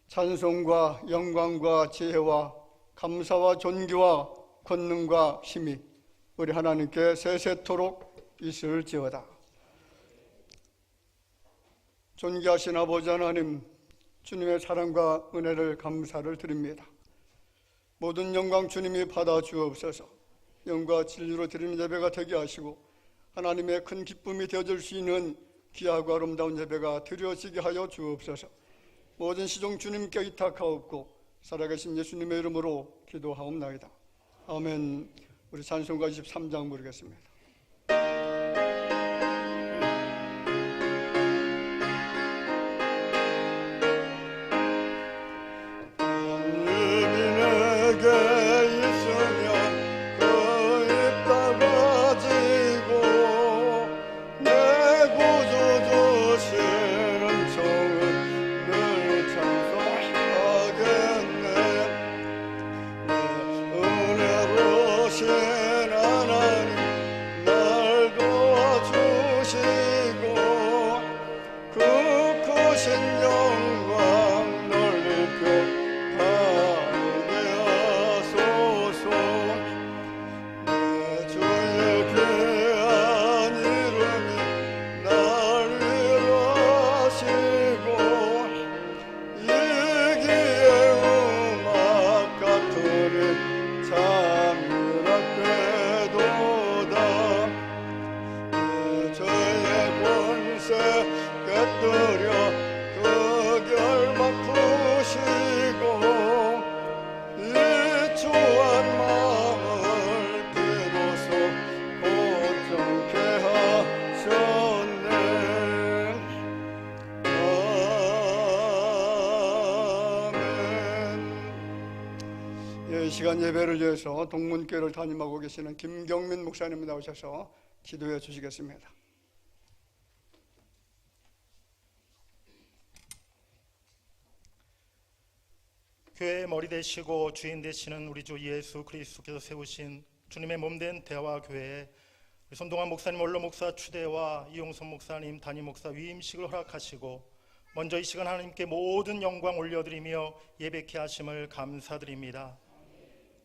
찬송과 영광과 지혜와 감사와 존귀와 권능과 힘이 우리 하나님께 세세토록 있을지어다. 존귀하신 아버지 하나님, 주님의 사랑과 은혜를 감사를 드립니다. 모든 영광 주님이 받아 주옵소서. 영과 진리로 드리는 예배가 되게 하시고 하나님의 큰 기쁨이 되어줄 수 있는 귀하고 아름다운 예배가 드려지게 하여 주옵소서. 모든 시종 주님께 의탁하옵고 살아계신 예수님의 이름으로 기도하옵나이다. 아멘. 우리 찬송가 23장 부르겠습니다. 이 시간 예배를 위해서 동문교회를 담임하고 계시는 김경민 목사님 나오셔서 기도해 주시겠습니다. 교회의 머리 되시고 주인 되시는 우리 주 예수 그리스도께서 세우신 주님의 몸된 대화교회에 손동환 목사님 원로 목사 추대와 이용선 목사님 담임 목사 위임식을 허락하시고 먼저 이 시간 하나님께 모든 영광 올려드리며 예배케 하심을 감사드립니다.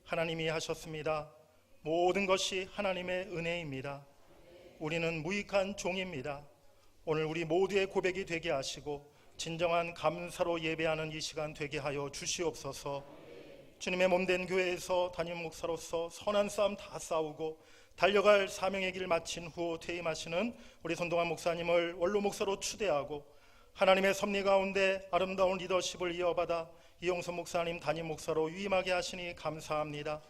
하나님이 하셨습니다. 모든 것이 하나님의 은혜입니다. 우리는 무익한 종입니다. 오늘 우리 모두의 고백이 되게 하시고 진정한 감사로 예배하는 이 시간 되게 하여 주시옵소서. 주님의 몸된 교회에서 담임 목사로서 선한 싸움 다 싸우고 달려갈 사명의 길을 마친 후 퇴임하시는 우리 손동환 목사님을 원로 목사로 추대하고 하나님의 섭리 가운데 아름다운 리더십을 이어받아 이용선 목사님 담임 목사로 위임하게 하시니 감사합니다.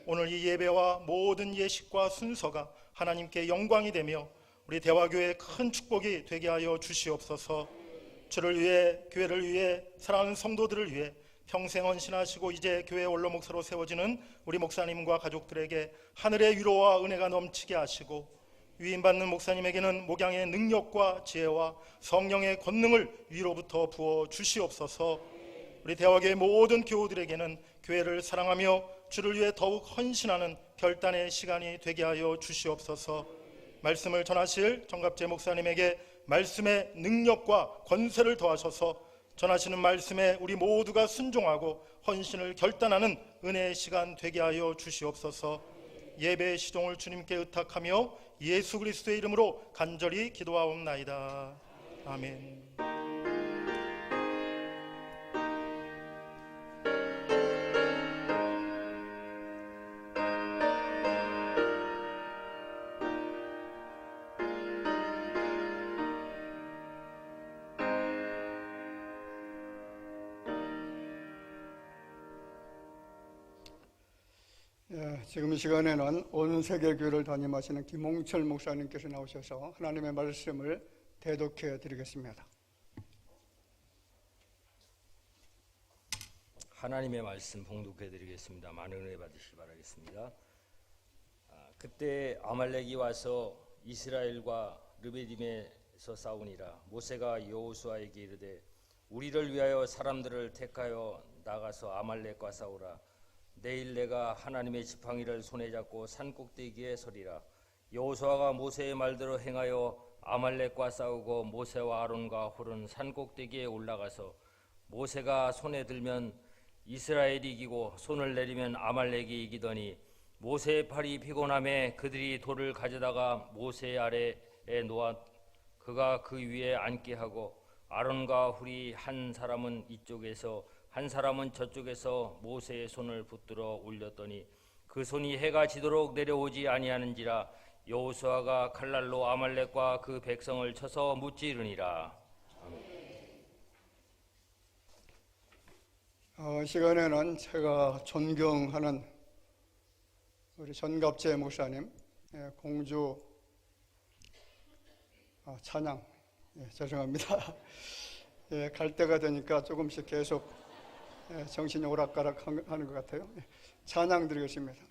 오늘 이 예배와 모든 예식과 순서가 하나님께 영광이 되며 우리 대화교회의 큰 축복이 되게 하여 주시옵소서. 주를 위해, 교회를 위해, 사랑하는 성도들을 위해 평생 헌신하시고 이제 교회 원로 목사로 세워지는 우리 목사님과 가족들에게 하늘의 위로와 은혜가 넘치게 하시고 위임받는 목사님에게는 목양의 능력과 지혜와 성령의 권능을 위로부터 부어 주시옵소서. 우리 대화교회 모든 교우들에게는 교회를 사랑하며 주를 위해 더욱 헌신하는 결단의 시간이 되게 하여 주시옵소서. 말씀을 전하실 정갑재 목사님에게 말씀의 능력과 권세를 더하셔서 전하시는 말씀에 우리 모두가 순종하고 헌신을 결단하는 은혜의 시간 되게 하여 주시옵소서. 예배의 시종을 주님께 의탁하며 예수 그리스도의 이름으로 간절히 기도하옵나이다. 아멘. 지금 이 시간에는 온 세계 교회를 담임하시는 김홍철 목사님께서 나오셔서 하나님의 말씀을 대독해 드리겠습니다. 하나님의 말씀 봉독해 드리겠습니다. 많은 은혜 받으시기 바라겠습니다. 그때 아말렉이 와서 이스라엘과 르베딤에서 싸우니라. 모세가 여호수아에게 이르되 우리를 위하여 사람들을 택하여 나가서 아말렉과 싸우라. 내일 내가 하나님의 지팡이를 손에 잡고 산 꼭대기에 서리라. 여호수아가 모세의 말대로 행하여 아말렉과 싸우고 모세와 아론과 홀은 산 꼭대기에 올라가서 모세가 손에 들면 이스라엘이 이기고 손을 내리면 아말렉이 이기더니 모세의 팔이 피곤함에 그들이 돌을 가져다가 모세 아래에 놓아 그가 그 위에 앉게 하고 아론과 훌이 한 사람은 이쪽에서 한 사람은 저쪽에서 모세의 손을 붙들어 올렸더니 그 손이 해가 지도록 내려오지 아니하는지라 여호수아가 칼날로 아말렉과 그 백성을 쳐서 무찌르니라. 이 시간에는 제가 존경하는 우리 전갑재 목사님 공주 찬양 죄송합니다. 갈 때가 되니까 조금씩 계속 정신이 오락가락하는 것 같아요. 찬양 드리겠습니다.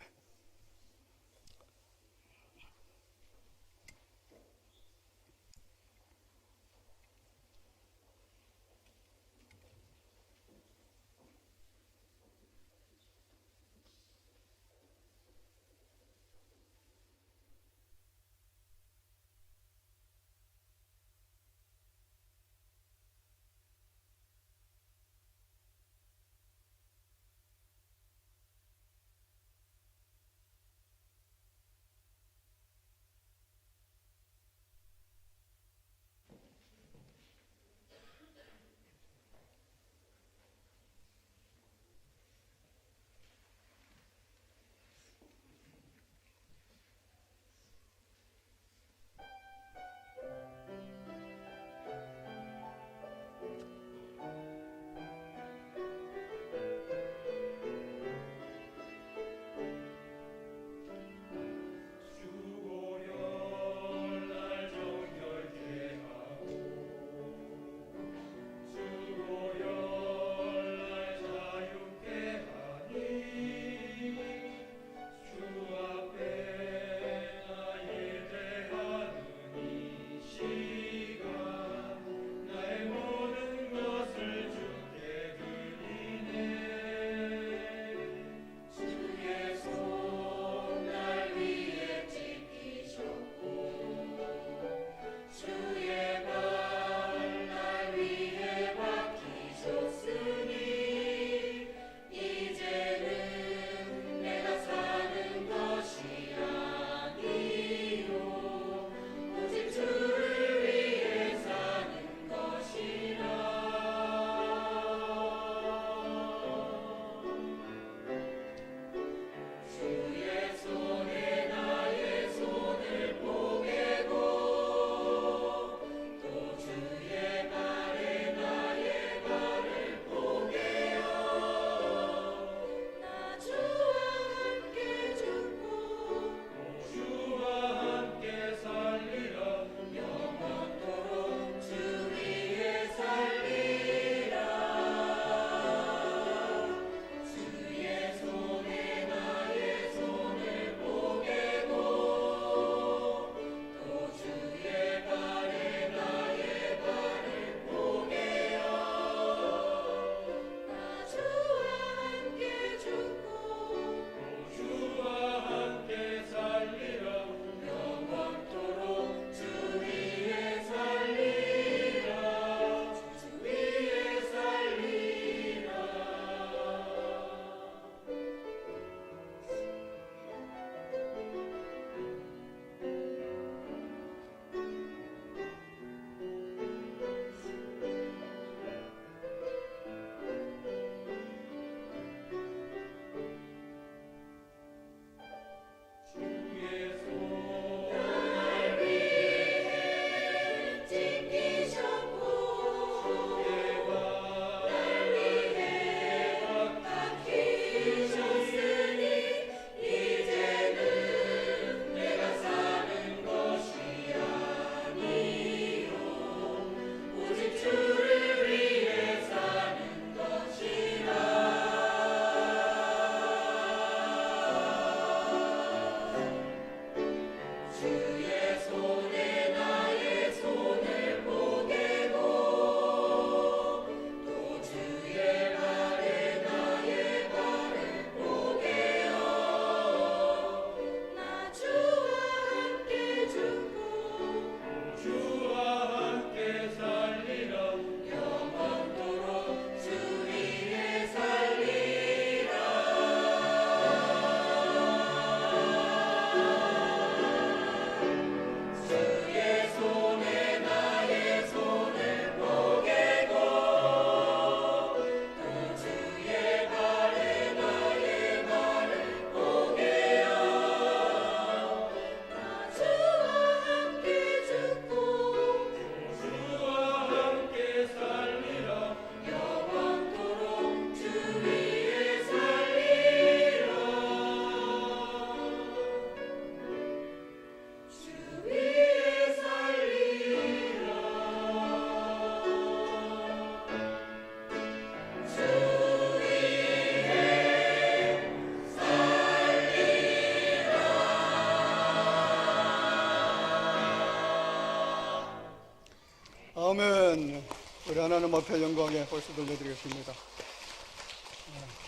우리 하나님 앞에 영광의 박수 돌려드리겠습니다.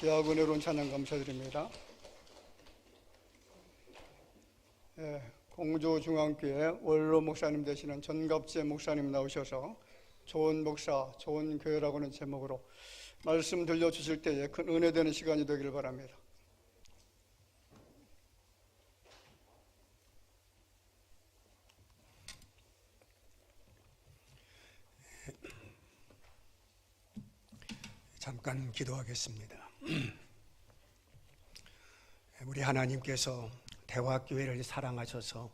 귀하고 은혜로운 찬양 감사드립니다. 공주중앙교회 원로 목사님 되시는 전갑재 목사님 나오셔서 좋은 목사, 좋은 교회라고 하는 제목으로 말씀 들려주실 때에 큰 은혜 되는 시간이 되기를 바랍니다. 잠깐 기도하겠습니다. 우리 하나님께서 대화교회를 사랑하셔서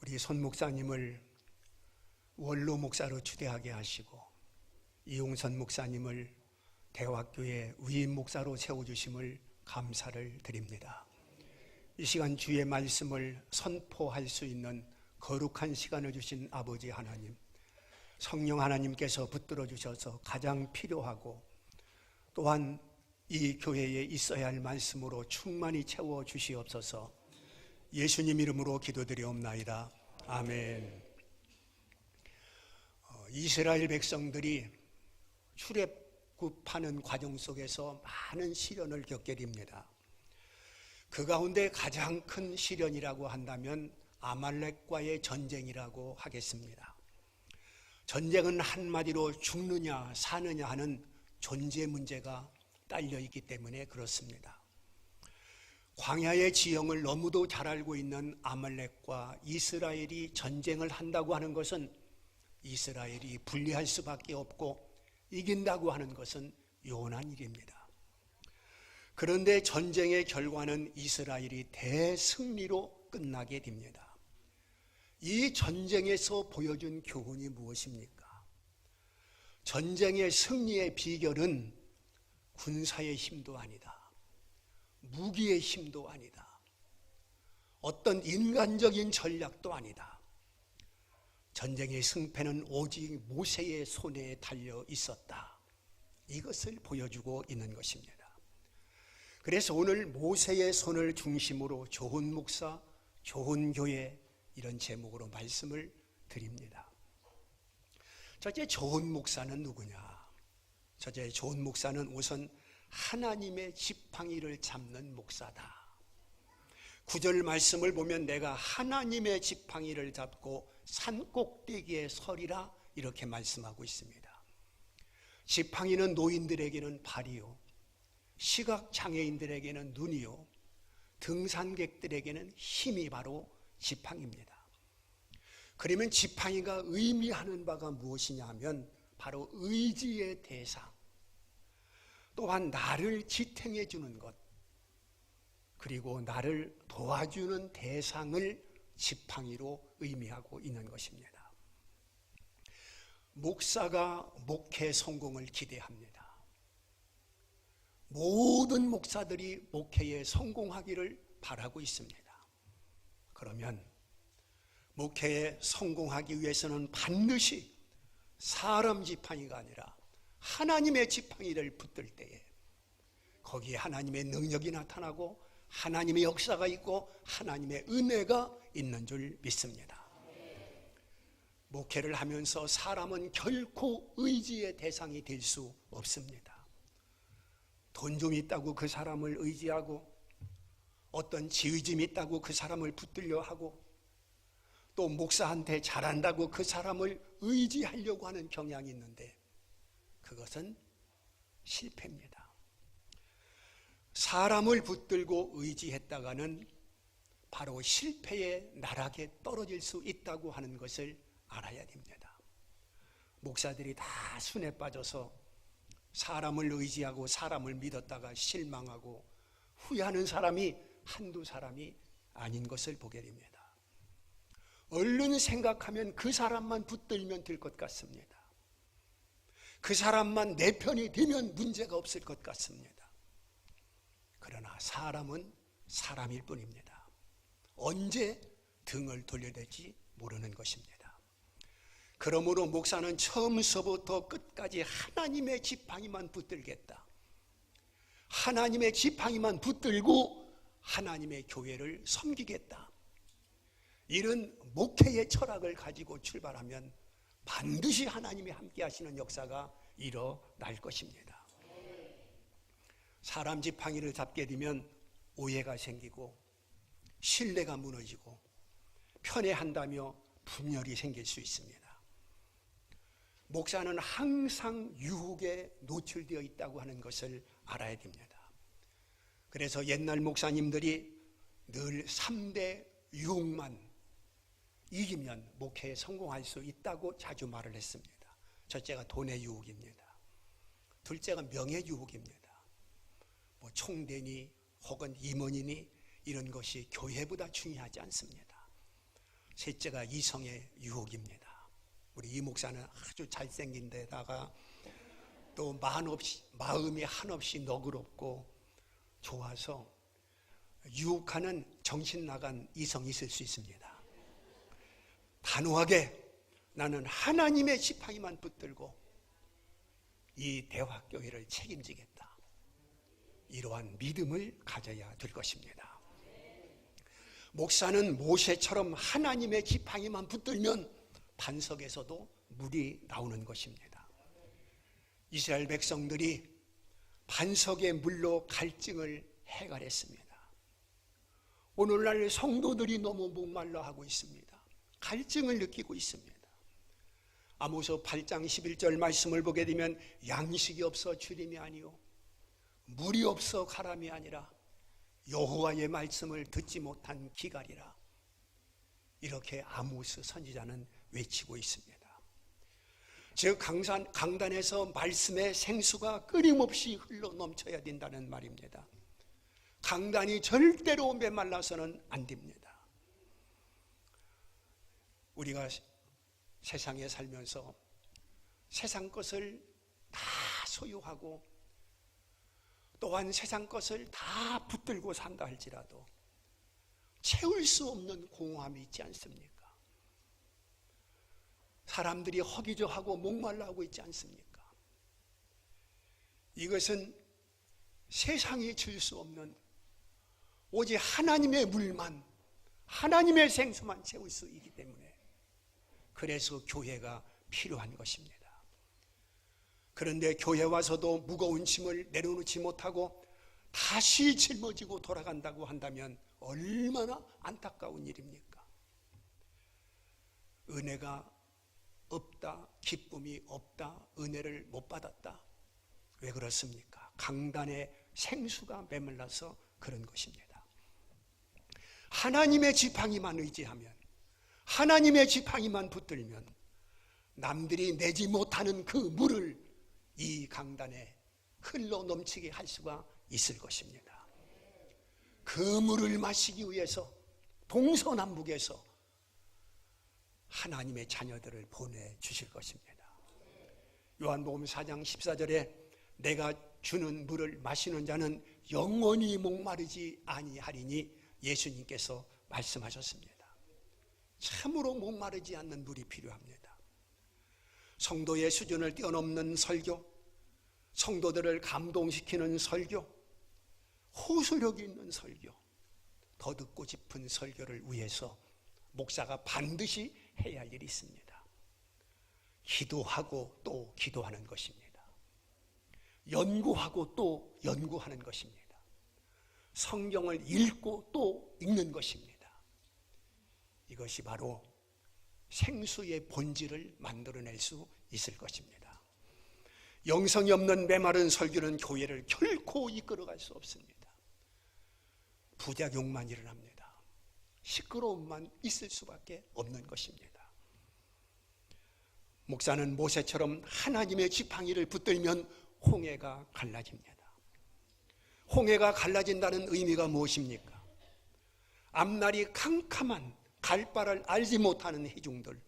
우리 손 목사님을 원로 목사로 추대하게 하시고 이용선 목사님을 대화교회 위임 목사로 세워주심을 감사를 드립니다. 이 시간 주의 말씀을 선포할 수 있는 거룩한 시간을 주신 아버지 하나님, 성령 하나님께서 붙들어 주셔서 가장 필요하고 또한 이 교회에 있어야 할 말씀으로 충만히 채워 주시옵소서. 예수님 이름으로 기도드리옵나이다. 아멘. 이스라엘 백성들이 출애굽하는 과정 속에서 많은 시련을 겪게 됩니다. 그 가운데 가장 큰 시련이라고 한다면 아말렉과의 전쟁이라고 하겠습니다. 전쟁은 한마디로 죽느냐 사느냐 하는 존재 문제가 딸려 있기 때문에 그렇습니다. 광야의 지형을 너무도 잘 알고 있는 아말렉과 이스라엘이 전쟁을 한다고 하는 것은 이스라엘이 불리할 수밖에 없고 이긴다고 하는 것은 요원한 일입니다. 그런데 전쟁의 결과는 이스라엘이 대승리로 끝나게 됩니다. 이 전쟁에서 보여준 교훈이 무엇입니까? 전쟁의 승리의 비결은 군사의 힘도 아니다. 무기의 힘도 아니다. 어떤 인간적인 전략도 아니다. 전쟁의 승패는 오직 모세의 손에 달려 있었다. 이것을 보여주고 있는 것입니다. 그래서 오늘 모세의 손을 중심으로 좋은 목사, 좋은 교회 이런 제목으로 말씀을 드립니다. 첫째, 좋은 목사는 누구냐? 첫째, 좋은 목사는 우선 하나님의 지팡이를 잡는 목사다. 9절 말씀을 보면 내가 하나님의 지팡이를 잡고 산꼭대기에 서리라 이렇게 말씀하고 있습니다. 지팡이는 노인들에게는 발이요, 시각장애인들에게는 눈이요, 등산객들에게는 힘이 바로 지팡이입니다. 그러면 지팡이가 의미하는 바가 무엇이냐 하면 바로 의지의 대상, 또한 나를 지탱해 주는 것, 그리고 나를 도와주는 대상을 지팡이로 의미하고 있는 것입니다. 목사가 목회 성공을 기대합니다. 모든 목사들이 목회에 성공하기를 바라고 있습니다. 그러면 목회에 성공하기 위해서는 반드시 사람 지팡이가 아니라 하나님의 지팡이를 붙들 때에 거기에 하나님의 능력이 나타나고 하나님의 역사가 있고 하나님의 은혜가 있는 줄 믿습니다. 목회를 하면서 사람은 결코 의지의 대상이 될 수 없습니다. 돈 좀 있다고 그 사람을 의지하고 어떤 지위좀 있다고 그 사람을 붙들려 하고 또 목사한테 잘한다고 그 사람을 의지하려고 하는 경향이 있는데 그것은 실패입니다. 사람을 붙들고 의지했다가는 바로 실패의 나락에 떨어질 수 있다고 하는 것을 알아야 됩니다. 목사들이 다 순에 빠져서 사람을 의지하고 사람을 믿었다가 실망하고 후회하는 사람이 한두 사람이 아닌 것을 보게 됩니다. 얼른 생각하면 그 사람만 붙들면 될 것 같습니다. 그 사람만 내 편이 되면 문제가 없을 것 같습니다. 그러나 사람은 사람일 뿐입니다. 언제 등을 돌려야 될지 모르는 것입니다. 그러므로 목사는 처음서부터 끝까지 하나님의 지팡이만 붙들겠다. 하나님의 지팡이만 붙들고 하나님의 교회를 섬기겠다. 이런 목회의 철학을 가지고 출발하면 반드시 하나님이 함께 하시는 역사가 일어날 것입니다. 사람 지팡이를 잡게 되면 오해가 생기고 신뢰가 무너지고 편애한다며 분열이 생길 수 있습니다. 목사는 항상 유혹에 노출되어 있다고 하는 것을 알아야 됩니다. 그래서 옛날 목사님들이 늘 3대 유혹만 이기면 목회에 성공할 수 있다고 자주 말을 했습니다. 첫째가 돈의 유혹입니다. 둘째가 명예 유혹입니다. 뭐 총대니 혹은 임원이니 이런 것이 교회보다 중요하지 않습니다. 셋째가 이성의 유혹입니다. 우리 이 목사는 아주 잘생긴 데다가 또 마음이 한없이 너그럽고 좋아서 유혹하는 정신 나간 이성이 있을 수 있습니다. 단호하게 나는 하나님의 지팡이만 붙들고 이 대화교회를 책임지겠다. 이러한 믿음을 가져야 될 것입니다. 목사는 모세처럼 하나님의 지팡이만 붙들면 반석에서도 물이 나오는 것입니다. 이스라엘 백성들이 반석의 물로 갈증을 해결했습니다. 오늘날 성도들이 너무 목말라 하고 있습니다. 갈증을 느끼고 있습니다. 아모스 8장 11절 말씀을 보게 되면 양식이 없어 주림이 아니요 물이 없어 가람이 아니라 여호와의 말씀을 듣지 못한 기갈이라. 이렇게 아모스 선지자는 외치고 있습니다. 즉 강단에서 말씀의 생수가 끊임없이 흘러 넘쳐야 된다는 말입니다. 강단이 절대로 메말라서는 안 됩니다. 우리가 세상에 살면서 세상 것을 다 소유하고 또한 세상 것을 다 붙들고 산다 할지라도 채울 수 없는 공허함이 있지 않습니까? 사람들이 허기져하고 목말라하고 있지 않습니까? 이것은 세상이 줄 수 없는 오직 하나님의 물만, 하나님의 생수만 채울 수 있기 때문에 그래서 교회가 필요한 것입니다. 그런데 교회 와서도 무거운 짐을 내려놓지 못하고 다시 짊어지고 돌아간다고 한다면 얼마나 안타까운 일입니까? 은혜가 없다, 기쁨이 없다, 은혜를 못 받았다. 왜 그렇습니까? 강단의 생수가 메말라서 그런 것입니다. 하나님의 지팡이만 의지하면, 하나님의 지팡이만 붙들면 남들이 내지 못하는 그 물을 이 강단에 흘러 넘치게 할 수가 있을 것입니다. 그 물을 마시기 위해서 동서남북에서 하나님의 자녀들을 보내주실 것입니다. 요한복음 4장 14절에 내가 주는 물을 마시는 자는 영원히 목마르지 아니하리니 예수님께서 말씀하셨습니다. 참으로 목마르지 않는 물이 필요합니다. 성도의 수준을 뛰어넘는 설교, 성도들을 감동시키는 설교, 호소력 있는 설교, 더 듣고 싶은 설교를 위해서 목사가 반드시 해야 할 일이 있습니다. 기도하고 또 기도하는 것입니다. 연구하고 또 연구하는 것입니다. 성경을 읽고 또 읽는 것입니다. 이것이 바로 생수의 본질을 만들어낼 수 있을 것입니다. 영성이 없는 메마른 설교는 교회를 결코 이끌어갈 수 없습니다. 부작용만 일어납니다. 시끄러움만 있을 수밖에 없는 것입니다. 목사는 모세처럼 하나님의 지팡이를 붙들면 홍해가 갈라집니다. 홍해가 갈라진다는 의미가 무엇입니까? 앞날이 캄캄한 갈 바를 알지 못하는 회중들,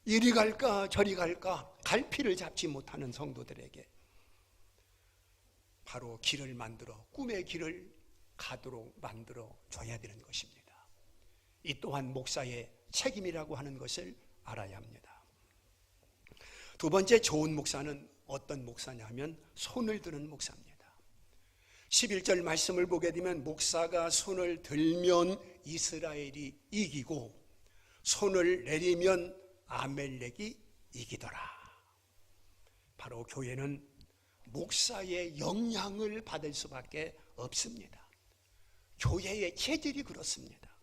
이리 갈까 저리 갈까 갈피를 잡지 못하는 성도들에게 바로 길을 만들어 꿈의 길을 가도록 만들어 줘야 되는 것입니다. 이 또한 목사의 책임이라고 하는 것을 알아야 합니다. 두 번째, 좋은 목사는 어떤 목사냐 하면 손을 드는 목사입니다. 11절 말씀을 보게 되면 목사가 손을 들면 이스라엘이 이기고 손을 내리면 아멜렉이 이기더라. 바로 교회는 목사의 영향을 받을 수밖에 없습니다. 교회의 체질이 그렇습니다.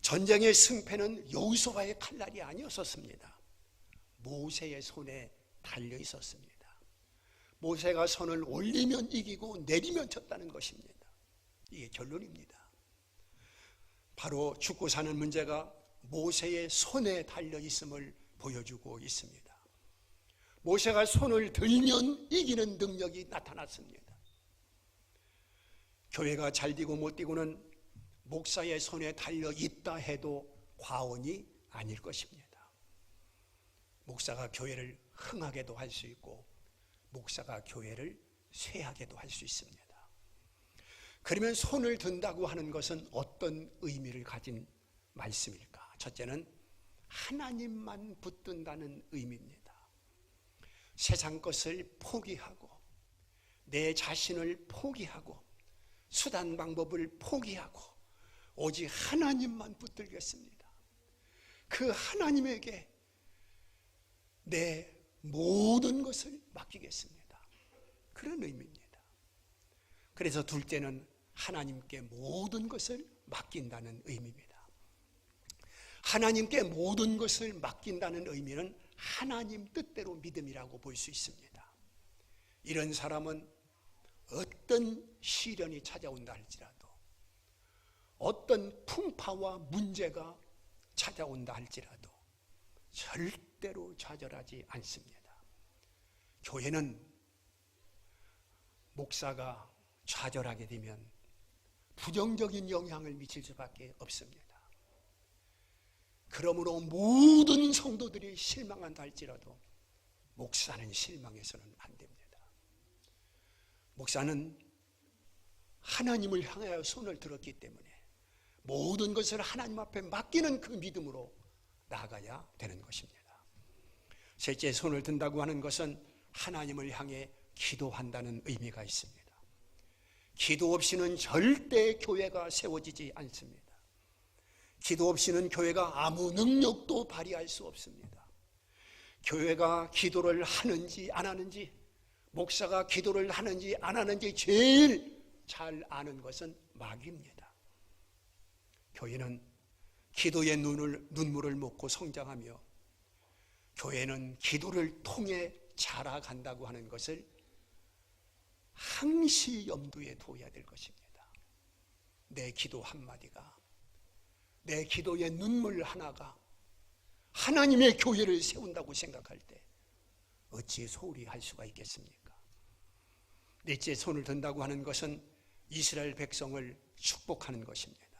전쟁의 승패는 여호수아의 칼날이 아니었었습니다. 모세의 손에 달려 있었습니다. 모세가 손을 올리면 이기고 내리면 졌다는 것입니다. 이게 결론입니다. 바로 죽고 사는 문제가 모세의 손에 달려 있음을 보여주고 있습니다. 모세가 손을 들면 이기는 능력이 나타났습니다. 교회가 잘 되고 못 되고는 목사의 손에 달려 있다 해도 과언이 아닐 것입니다. 목사가 교회를 흥하게도 할 수 있고 목사가 교회를 쇠하게도 할 수 있습니다. 그러면 손을 든다고 하는 것은 어떤 의미를 가진 말씀일까? 첫째는 하나님만 붙든다는 의미입니다. 세상 것을 포기하고 내 자신을 포기하고 수단 방법을 포기하고 오직 하나님만 붙들겠습니다. 그 하나님에게 내 모든 것을 맡기겠습니다. 그런 의미입니다. 그래서 둘째는 하나님께 모든 것을 맡긴다는 의미입니다. 하나님께 모든 것을 맡긴다는 의미는 하나님 뜻대로 믿음이라고 볼 수 있습니다. 이런 사람은 어떤 시련이 찾아온다 할지라도 어떤 풍파와 문제가 찾아온다 할지라도 절대로 좌절하지 않습니다. 교회는 목사가 좌절하게 되면 부정적인 영향을 미칠 수밖에 없습니다. 그러므로 모든 성도들이 실망한다 할지라도 목사는 실망해서는 안 됩니다. 목사는 하나님을 향하여 손을 들었기 때문에 모든 것을 하나님 앞에 맡기는 그 믿음으로 나아가야 되는 것입니다. 셋째, 손을 든다고 하는 것은 하나님을 향해 기도한다는 의미가 있습니다. 기도 없이는 절대 교회가 세워지지 않습니다. 기도 없이는 교회가 아무 능력도 발휘할 수 없습니다. 교회가 기도를 하는지 안 하는지, 목사가 기도를 하는지 안 하는지 제일 잘 아는 것은 마귀입니다. 교회는 기도의 눈물을 먹고 성장하며 교회는 기도를 통해 자라간다고 하는 것을 항시 염두에 둬야 될 것입니다. 내 기도 한마디가, 내 기도의 눈물 하나가 하나님의 교회를 세운다고 생각할 때 어찌 소홀히 할 수가 있겠습니까? 넷째, 손을 든다고 하는 것은 이스라엘 백성을 축복하는 것입니다.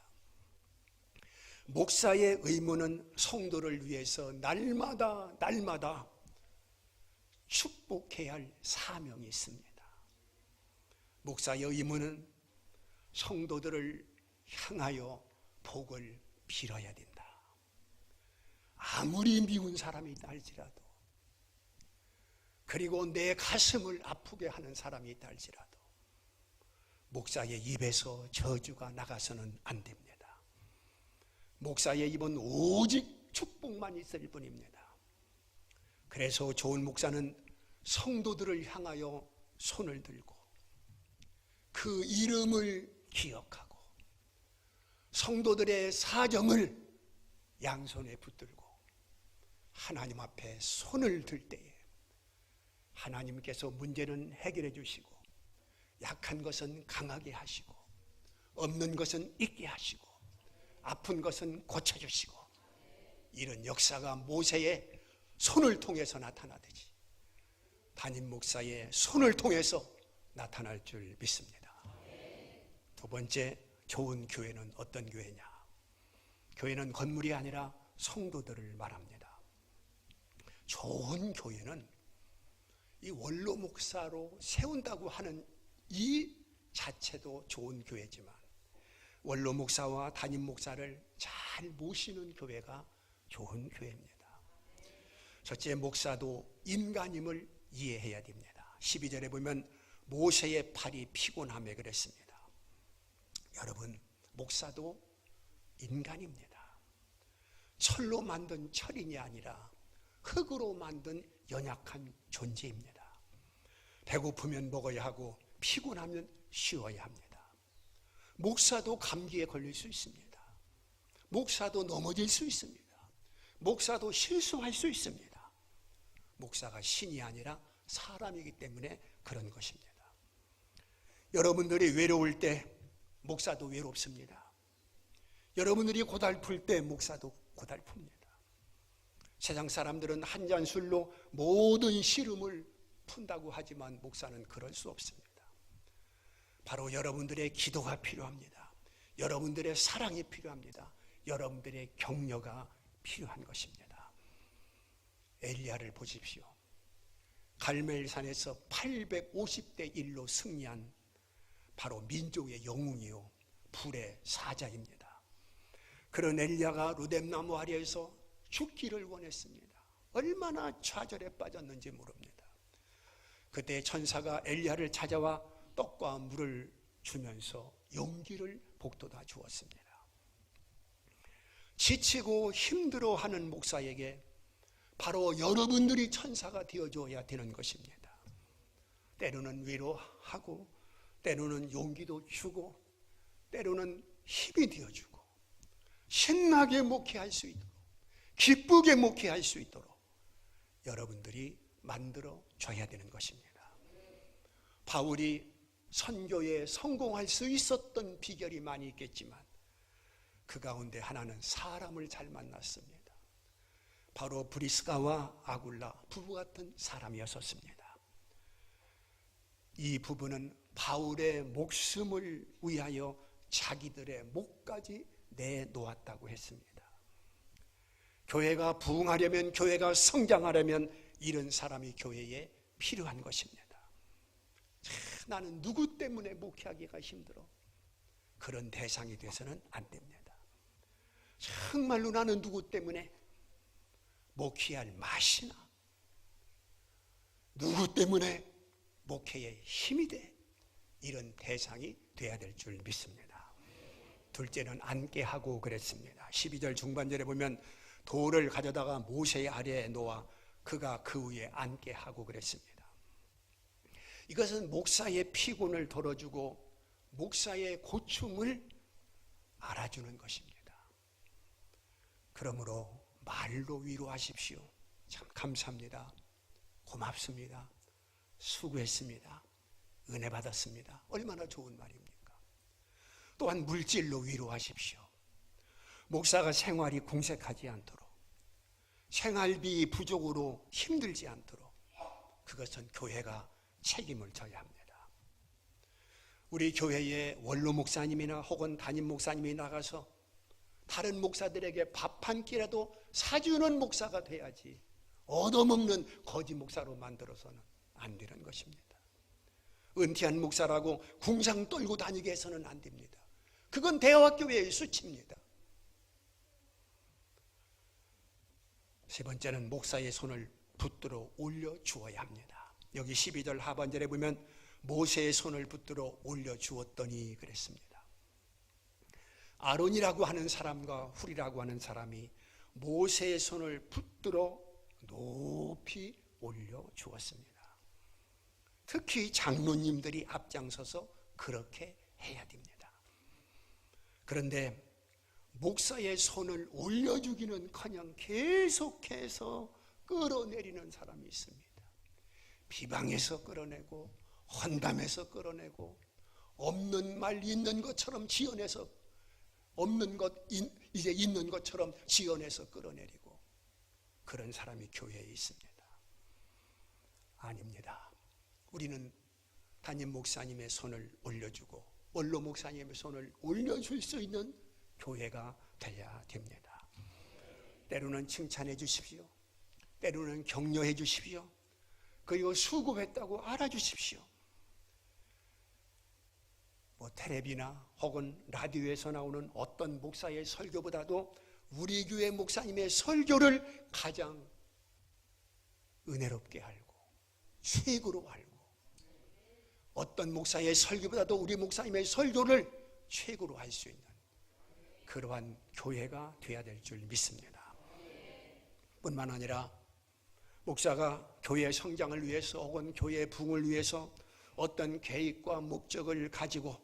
목사의 의무는 성도를 위해서 날마다 축복해야 할 사명이 있습니다. 목사의 의무는 성도들을 향하여 복을 빌어야 된다. 아무리 미운 사람이 있다 할지라도, 그리고 내 가슴을 아프게 하는 사람이 있다 할지라도 목사의 입에서 저주가 나가서는 안 됩니다. 목사의 입은 오직 축복만 있을 뿐입니다. 그래서 좋은 목사는 성도들을 향하여 손을 들고 그 이름을 기억하고 성도들의 사정을 양손에 붙들고 하나님 앞에 손을 들 때에 하나님께서 문제는 해결해 주시고 약한 것은 강하게 하시고 없는 것은 있게 하시고 아픈 것은 고쳐주시고, 이런 역사가 모세의 손을 통해서 나타나듯이 담임 목사의 손을 통해서 나타날 줄 믿습니다. 두 번째, 좋은 교회는 어떤 교회냐? 교회는 건물이 아니라 성도들을 말합니다. 좋은 교회는 이 원로 목사로 세운다고 하는 이 자체도 좋은 교회지만 원로 목사와 담임 목사를 잘 모시는 교회가 좋은 교회입니다. 첫째, 목사도 인간임을 이해해야 됩니다. 12절에 보면 모세의 팔이 피곤함에 그랬습니다. 여러분, 목사도 인간입니다. 철로 만든 철인이 아니라 흙으로 만든 연약한 존재입니다. 배고프면 먹어야 하고 피곤하면 쉬어야 합니다. 목사도 감기에 걸릴 수 있습니다. 목사도 넘어질 수 있습니다. 목사도 실수할 수 있습니다. 목사가 신이 아니라 사람이기 때문에 그런 것입니다. 여러분들이 외로울 때 목사도 외롭습니다. 여러분들이 고달플 때 목사도 고달픕니다. 세상 사람들은 한 잔 술로 모든 시름을 푼다고 하지만 목사는 그럴 수 없습니다. 바로 여러분들의 기도가 필요합니다. 여러분들의 사랑이 필요합니다. 여러분들의 격려가 필요한 것입니다. 엘리야를 보십시오. 갈멜산에서 850대 1로 승리한 바로 민족의 영웅이요 불의 사자입니다. 그런 엘리야가 로뎀나무 아래에서 죽기를 원했습니다. 얼마나 좌절에 빠졌는지 모릅니다. 그때 천사가 엘리야를 찾아와 떡과 물을 주면서 용기를 북돋아 주었습니다. 지치고 힘들어하는 목사에게 바로 여러분들이 천사가 되어줘야 되는 것입니다. 때로는 위로하고 때로는 용기도 주고 때로는 힘이 되어주고 신나게 목회할 수 있도록 기쁘게 목회할 수 있도록 여러분들이 만들어 줘야 되는 것입니다. 바울이 선교에 성공할 수 있었던 비결이 많이 있겠지만 그 가운데 하나는 사람을 잘 만났습니다. 바로 브리스가와 아굴라 부부 같은 사람이었습니다. 이 부부는 바울의 목숨을 위하여 자기들의 목까지 내놓았다고 했습니다. 교회가 부흥하려면, 교회가 성장하려면 이런 사람이 교회에 필요한 것입니다. 나는 누구 때문에 목회하기가 힘들어. 그런 대상이 돼서는 안 됩니다. 정말로 나는 누구 때문에 목회할 맛이나 누구 때문에 목회에 힘이 돼. 이런 대상이 돼야 될 줄 믿습니다. 둘째는 앉게 하고 그랬습니다. 12절 중반절에 보면 돌을 가져다가 모세의 아래에 놓아 그가 그 위에 앉게 하고 그랬습니다. 이것은 목사의 피곤을 덜어주고 목사의 고충을 알아주는 것입니다. 그러므로 말로 위로하십시오. 참 감사합니다. 고맙습니다. 수고했습니다. 은혜 받았습니다. 얼마나 좋은 말입니까? 또한 물질로 위로하십시오. 목사가 생활이 궁색하지 않도록, 생활비 부족으로 힘들지 않도록 그것은 교회가 책임을 져야 합니다. 우리 교회에 원로 목사님이나 혹은 담임 목사님이 나가서 다른 목사들에게 밥 한 끼라도 사주는 목사가 돼야지 얻어먹는 거짓 목사로 만들어서는 안 되는 것입니다. 은퇴한 목사라고 궁상 떨고 다니게 해서는 안 됩니다. 그건 대화교회의 수치입니다. 세 번째는 목사의 손을 붙들어 올려주어야 합니다. 여기 12절 하반절에 보면 모세의 손을 붙들어 올려주었더니 그랬습니다. 아론이라고 하는 사람과 훌이라고 하는 사람이 모세의 손을 붙들어 높이 올려주었습니다. 특히 장로님들이 앞장서서 그렇게 해야 됩니다. 그런데 목사의 손을 올려주기는커녕 계속해서 끌어내리는 사람이 있습니다. 비방해서 끌어내고 헌담해서 끌어내고 없는 말 있는 것처럼 지어내서 없는 것 이제 있는 것처럼 지어내서 끌어내리고 그런 사람이 교회에 있습니다. 아닙니다. 우리는 담임 목사님의 손을 올려주고 원로 목사님의 손을 올려줄 수 있는 교회가 되어야 됩니다. 때로는 칭찬해 주십시오. 때로는 격려해 주십시오. 그리고 수고했다고 알아주십시오. 텔레비나 혹은 라디오에서 나오는 어떤 목사의 설교보다도 우리 교회 목사님의 설교를 가장 은혜롭게 알고 최고로 알고 어떤 목사의 설교보다도 우리 목사님의 설교를 최고로 할 수 있는 그러한 교회가 되어야 될 줄 믿습니다. 뿐만 아니라 목사가 교회 성장을 위해서 혹은 교회 부흥을 위해서 어떤 계획과 목적을 가지고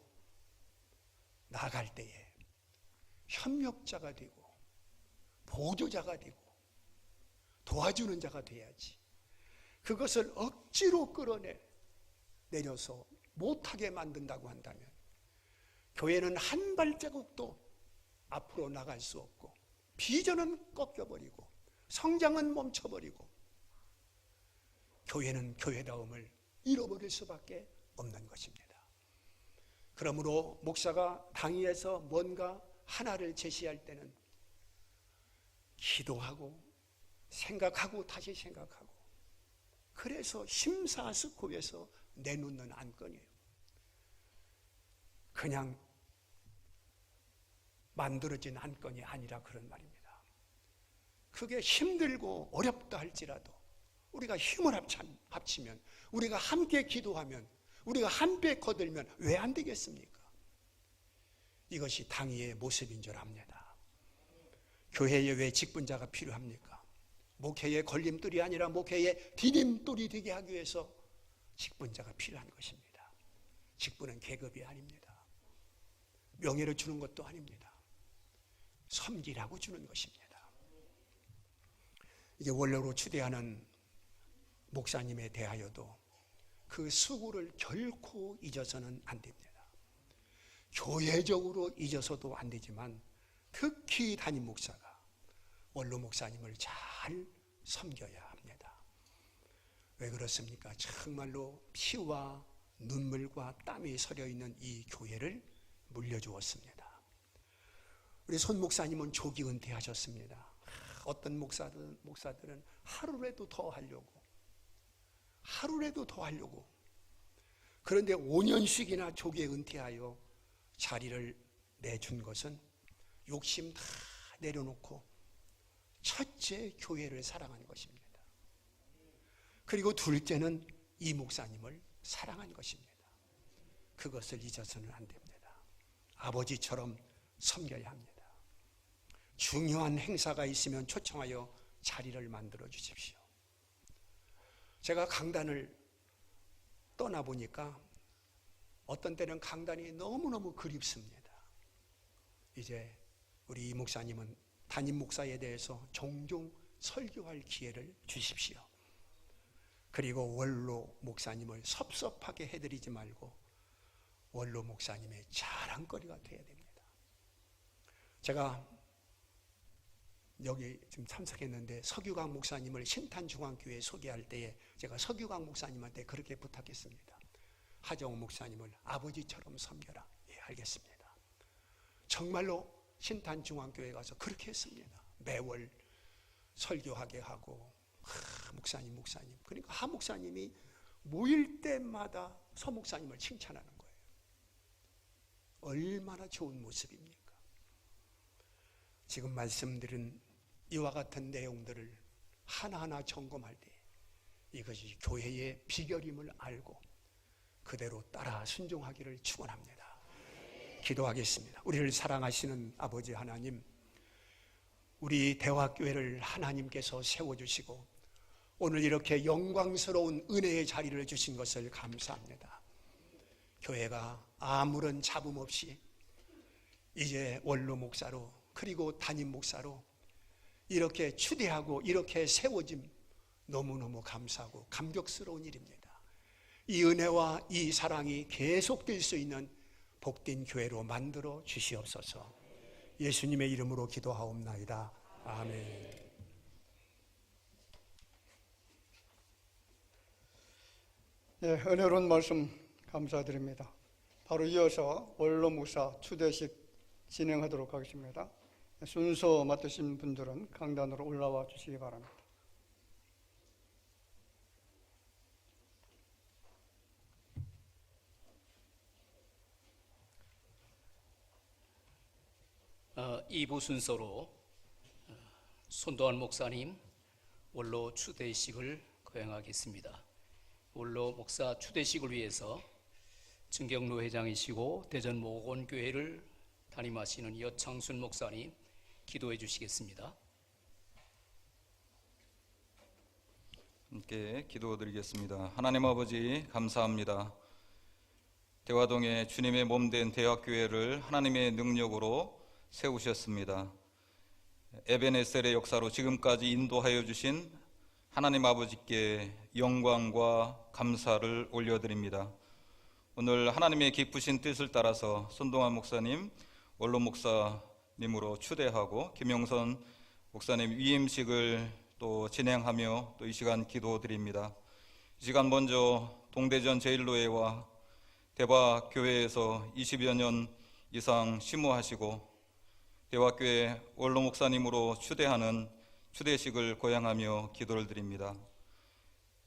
나갈 때에 협력자가 되고 보조자가 되고 도와주는 자가 돼야지. 그것을 억지로 끌어내려서 못하게 만든다고 한다면 교회는 한 발자국도 앞으로 나갈 수 없고 비전은 꺾여버리고 성장은 멈춰버리고 교회는 교회다움을 잃어버릴 수밖에 없는 것입니다. 그러므로 목사가 당위에서 뭔가 하나를 제시할 때는 기도하고 생각하고 다시 생각하고 그래서 심사숙고해서 내놓는 안건이에요. 그냥 만들어진 안건이 아니라 그런 말입니다. 그게 힘들고 어렵다 할지라도 우리가 힘을 합치면 우리가 함께 기도하면 우리가 함께 거들면 왜 안 되겠습니까? 이것이 당위의 모습인 줄 압니다. 교회에 왜 직분자가 필요합니까? 목회의 걸림돌이 아니라 목회의 디딤돌이 되게 하기 위해서 직분자가 필요한 것입니다. 직분은 계급이 아닙니다. 명예를 주는 것도 아닙니다. 섬기라고 주는 것입니다. 이제 원로로 추대하는 목사님에 대하여도 그 수고를 결코 잊어서는 안 됩니다. 교회적으로 잊어서도 안 되지만 특히 담임 목사가 원로 목사님을 잘 섬겨야 합니다. 왜 그렇습니까? 정말로 피와 눈물과 땀이 서려 있는 이 교회를 물려주었습니다. 우리 손 목사님은 조기 은퇴하셨습니다. 어떤 목사들은 하루라도 더 하려고 그런데 5년씩이나 조기에 은퇴하여 자리를 내준 것은 욕심 다 내려놓고 첫째 교회를 사랑한 것입니다. 그리고 둘째는 이 목사님을 사랑한 것입니다. 그것을 잊어서는 안 됩니다. 아버지처럼 섬겨야 합니다. 중요한 행사가 있으면 초청하여 자리를 만들어 주십시오. 제가 강단을 떠나보니까 어떤 때는 강단이 너무너무 그립습니다. 이제 우리 이 목사님은 담임 목사에 대해서 종종 설교할 기회를 주십시오. 그리고 원로 목사님을 섭섭하게 해드리지 말고 원로 목사님의 자랑거리가 되어야 됩니다. 제가 여기 지금 참석했는데 서규강 목사님을 신탄중앙교회에 소개할 때에 제가 서규강 목사님한테 그렇게 부탁했습니다. 하정우 목사님을 아버지처럼 섬겨라. 예, 알겠습니다. 정말로 신탄중앙교회 가서 그렇게 했습니다. 매월 설교하게 하고 목사님 그러니까 하 목사님이 모일 때마다 서 목사님을 칭찬하는 거예요. 얼마나 좋은 모습입니까? 지금 말씀드린 이와 같은 내용들을 하나하나 점검할 때 이것이 교회의 비결임을 알고 그대로 따라 순종하기를 축원합니다. 기도하겠습니다. 우리를 사랑하시는 아버지 하나님, 우리 대화교회를 하나님께서 세워주시고 오늘 이렇게 영광스러운 은혜의 자리를 주신 것을 감사합니다. 교회가 아무런 잡음 없이 이제 원로 목사로 그리고 담임 목사로 이렇게 추대하고 이렇게 세워짐 너무너무 감사하고 감격스러운 일입니다. 이 은혜와 이 사랑이 계속될 수 있는 복된 교회로 만들어 주시옵소서. 예수님의 이름으로 기도하옵나이다. 아멘. 네, 은혜로운 말씀 감사드립니다. 바로 이어서 원로 목사 추대식 진행하도록 하겠습니다. 순서 맡으신 분들은 강단으로 올라와 주시기 바랍니다. 이부 순서로 손도환 목사님 원로 추대식을 거행하겠습니다. 원로 목사 추대식을 위해서 증경로 회장이시고 대전 모건교회를 담임하시는 여창순 목사님 기도해 주시겠습니다. 함께 기도드리겠습니다. 하나님 아버지 감사합니다. 대화동에 주님의 몸된 대학교회를 하나님의 능력으로 세우셨습니다. 에베네셀의 역사로 지금까지 인도하여 주신 하나님 아버지께 영광과 감사를 올려드립니다. 오늘 하나님의 기쁘신 뜻을 따라서 손동환 목사님, 원로 목사님으로 추대하고 김영선 목사님 위임식을 또 진행하며 또 이 시간 기도드립니다. 이 시간 먼저 동대전 제1노회와 대박교회에서 20여 년 이상 심무하시고 대박교회 원로 목사님으로 추대하는 추대식을 고양하며 기도를 드립니다.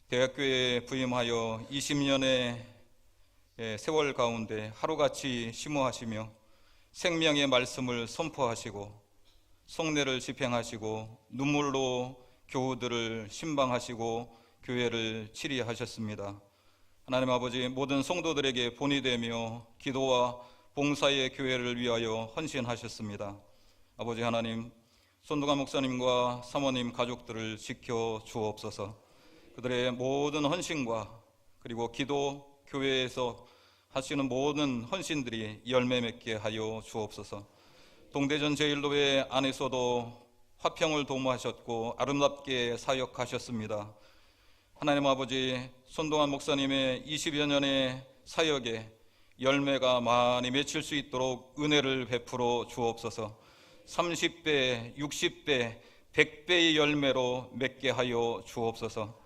대학교회에 부임하여 20년의 세월 가운데 하루같이 심무하시며 생명의 말씀을 선포하시고 성례를 집행하시고 눈물로 교우들을 신방하시고 교회를 치리하셨습니다. 하나님 아버지, 모든 성도들에게 본이 되며 기도와 봉사의 교회를 위하여 헌신하셨습니다. 아버지 하나님, 손동환 목사님과 사모님 가족들을 지켜 주옵소서. 그들의 모든 헌신과 그리고 기도, 교회에서 하시는 모든 헌신들이 열매 맺게 하여 주옵소서. 동대전 제1노회 안에서도 화평을 도모하셨고 아름답게 사역하셨습니다. 하나님 아버지, 손동환 목사님의 20여 년의 사역에 열매가 많이 맺힐 수 있도록 은혜를 베풀어 주옵소서. 30배, 60배, 100배의 열매로 맺게 하여 주옵소서.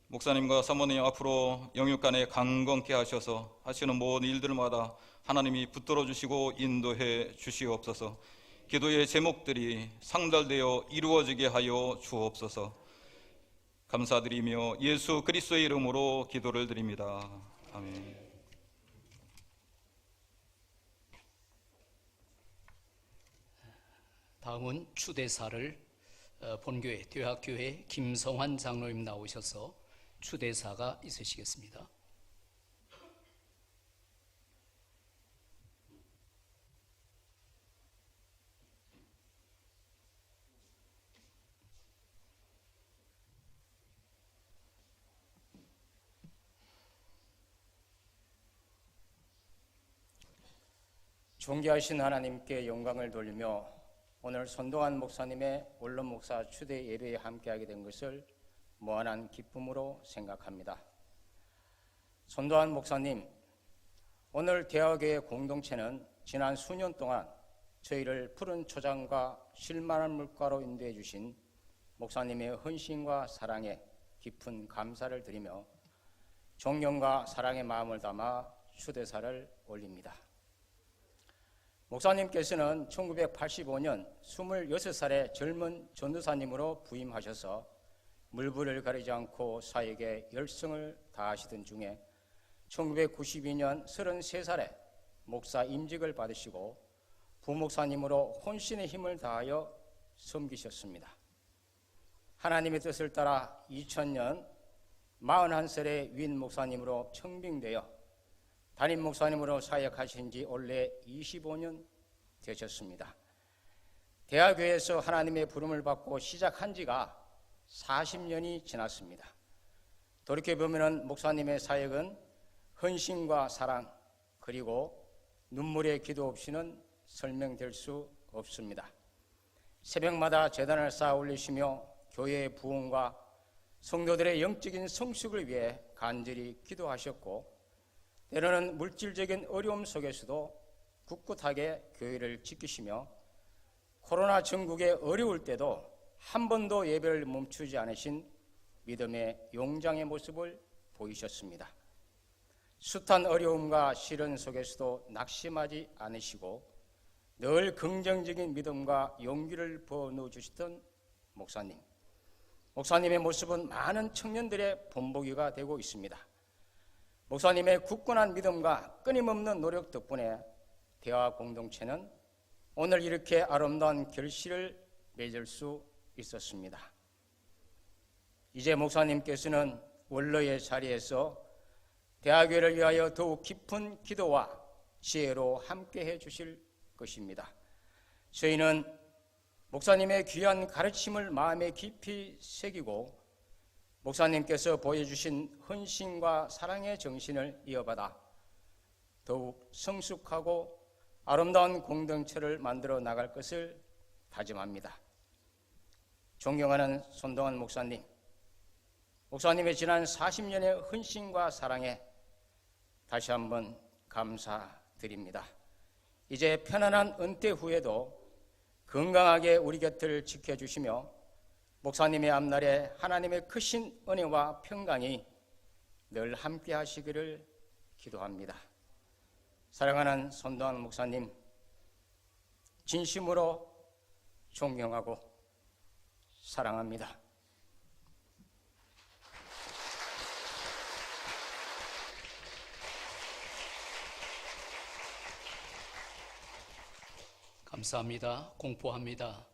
목사님과 사모님 앞으로 영육간에 강건케 하셔서 하시는 모든 일들마다 하나님이 붙들어 주시고 인도해 주시옵소서. 기도의 제목들이 상달되어 이루어지게 하여 주옵소서. 감사드리며 예수 그리스도의 이름으로 기도를 드립니다. 아멘. 다음은 추대사를 본교회 대학교회 김성환 장로님 나오셔서 추대사가 있으시겠습니다. 존귀하신 하나님께 영광을 돌리며 오늘 손동환 목사님의 원로 목사 추대 예배에 함께하게 된 것을 무한한 기쁨으로 생각합니다. 손동환 목사님, 오늘 대학교회 공동체는 지난 수년 동안 저희를 푸른 초장과 실만한 물가로 인도해 주신 목사님의 헌신과 사랑에 깊은 감사를 드리며 존경과 사랑의 마음을 담아 추대사를 올립니다. 목사님께서는 1985년 26살의 젊은 전도사님으로 부임하셔서 물불을 가리지 않고 사역에 열성을 다하시던 중에 1992년 33살에 목사 임직을 받으시고 부목사님으로 혼신의 힘을 다하여 섬기셨습니다. 하나님의 뜻을 따라 2000년 41살의 윈 목사님으로 청빙되어 담임 목사님으로 사역하신 지 올해 25년 되셨습니다. 대학교에서 하나님의 부름을 받고 시작한 지가 40년이 지났습니다. 돌이켜보면 목사님의 사역은 헌신과 사랑 그리고 눈물의 기도 없이는 설명될 수 없습니다. 새벽마다 제단을 쌓아 올리시며 교회의 부흥과 성도들의 영적인 성숙을 위해 간절히 기도하셨고 때로는 물질적인 어려움 속에서도 굳굳하게 교회를 지키시며 코로나 전국의 어려울 때도 한 번도 예배를 멈추지 않으신 믿음의 용장의 모습을 보이셨습니다. 숱한 어려움과 시련 속에서도 낙심하지 않으시고 늘 긍정적인 믿음과 용기를 부어넣어 주시던 목사님의 모습은 많은 청년들의 본보기가 되고 있습니다. 목사님의 굳건한 믿음과 끊임없는 노력 덕분에 대화 공동체는 오늘 이렇게 아름다운 결실을 맺을 수 있었습니다. 이제 목사님께서는 원로의 자리에서 대학교를 위하여 더욱 깊은 기도와 지혜로 함께해 주실 것입니다. 저희는 목사님의 귀한 가르침을 마음에 깊이 새기고 목사님께서 보여주신 헌신과 사랑의 정신을 이어받아 더욱 성숙하고 아름다운 공동체를 만들어 나갈 것을 다짐합니다. 존경하는 손동환 목사님, 목사님의 지난 40년의 헌신과 사랑에 다시 한번 감사드립니다. 이제 편안한 은퇴 후에도 건강하게 우리 곁을 지켜주시며 목사님의 앞날에 하나님의 크신 은혜와 평강이 늘 함께 하시기를 기도합니다. 사랑하는 손동환 목사님, 진심으로 존경하고 사랑합니다. 감사합니다. 공포합니다.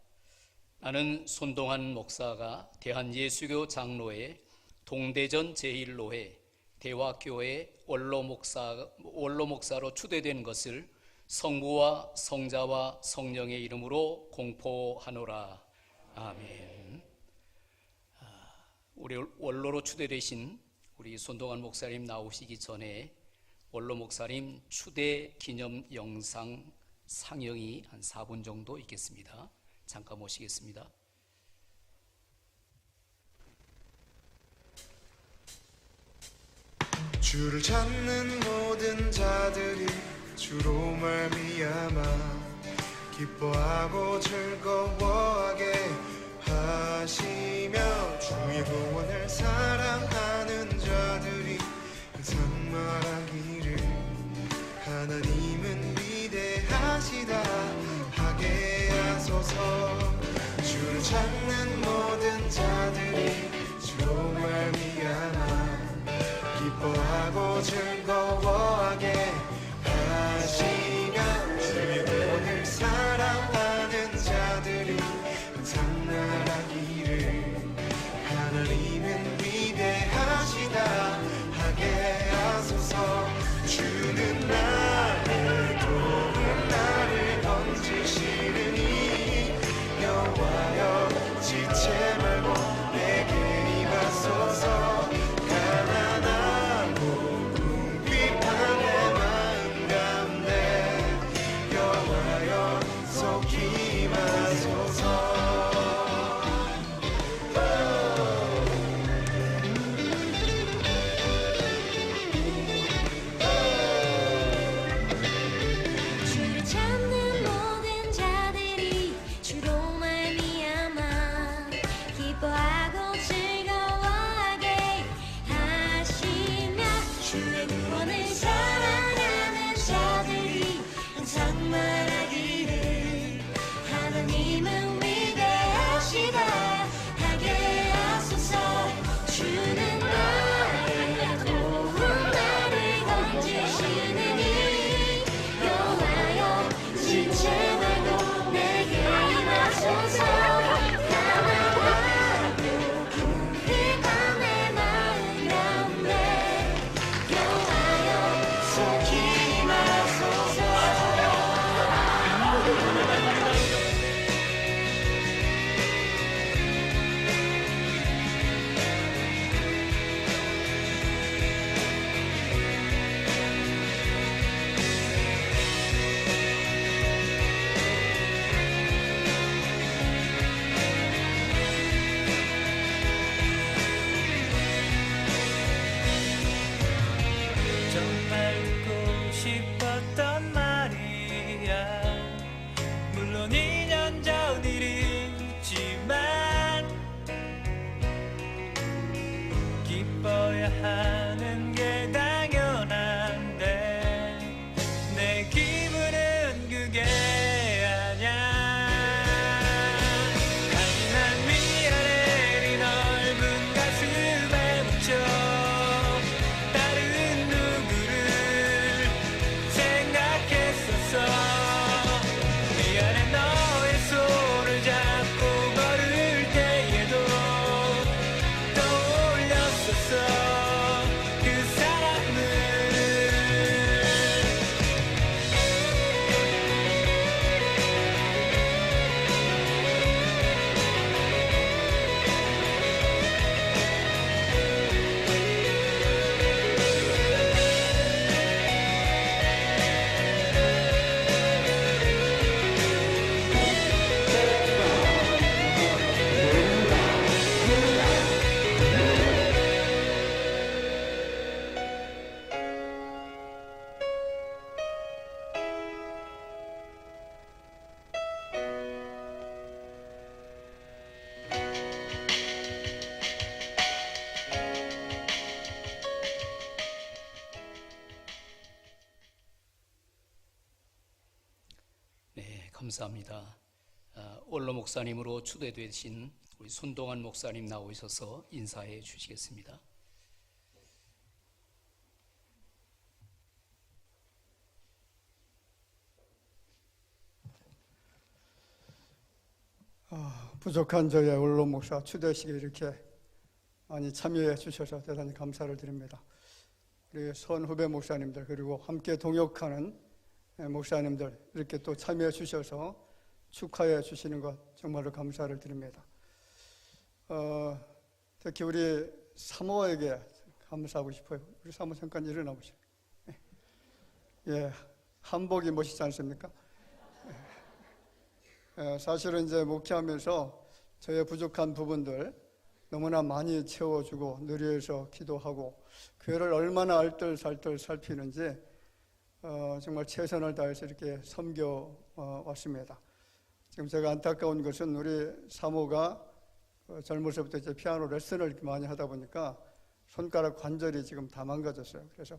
나는 손동환 목사가 대한예수교 장로회 동대전 제1로회 대화교회 원로목사로 추대된 것을 성부와 성자와 성령의 이름으로 공포하노라. 아멘. 우리 원로로 추대되신 우리 손동환 목사님 나오시기 전에 원로 목사님 추대 기념 영상 상영이 한 4분 정도 있겠습니다. 잠깐 모시겠습니다. 주를 찾는 모든 자들이 주로 말미암아 기뻐하고 즐거워하게 하시며 주의 구원을 사랑하는 자들이 항상 말하기를 하나님은 위대하시다 하게 하소서. 주를 찾는 모든 자들이 주로 말미암아 기뻐하고 즐거워하게 하시며 주의 구원을 사랑하는 자들이 항상 말하기를 하나님은 위대하시다 하게 하소서. 주는 나를 도움 나를 건지시느니 여호와여 지체 말고 내게 임하소서. 가난하고 궁핍한 내 마음 감사합니다. 원로 목사님으로 추대되신 우리 손동환 목사님 나오셔서 인사해 주시겠습니다. 부족한 저의 원로 목사 추대식에 이렇게 많이 참여해 주셔서 대단히 감사를 드립니다. 우리 선후배 목사님들 그리고 함께 동역하는 목사님들 이렇게 또 참여해 주셔서 축하해 주시는 것 정말로 감사를 드립니다. 특히 우리 사모에게 감사하고 싶어요. 우리 사모 잠깐 일어나 보시죠. 예, 한복이 멋있지 않습니까? 사실은 이제 목회하면서 저의 부족한 부분들 너무나 많이 채워주고 느려서 기도하고 교회를 얼마나 알뜰살뜰 살피는지 정말 최선을 다해서 이렇게 섬겨 왔습니다. 지금 제가 안타까운 것은 우리 사모가 젊어서부터 이제 피아노 레슨을 이렇게 많이 하다 보니까 손가락 관절이 지금 다 망가졌어요. 그래서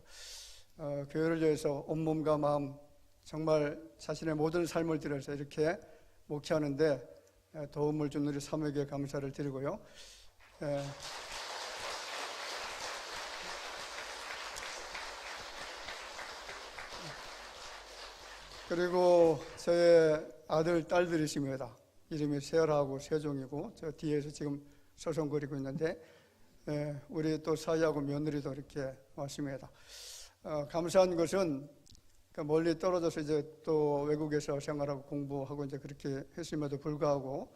교회를 위해서 온몸과 마음 정말 자신의 모든 삶을 들여서 이렇게 목회하는데 도움을 준 우리 사모에게 감사를 드리고요. 그리고 저의 아들, 딸들이십니다. 이름이 세열하고 세종이고 저 뒤에서 지금 서성거리고 있는데 우리 또 사위하고 며느리도 이렇게 왔습니다. 감사한 것은 멀리 떨어져서 이제 또 외국에서 생활하고 공부하고 이제 그렇게 했음에도 불구하고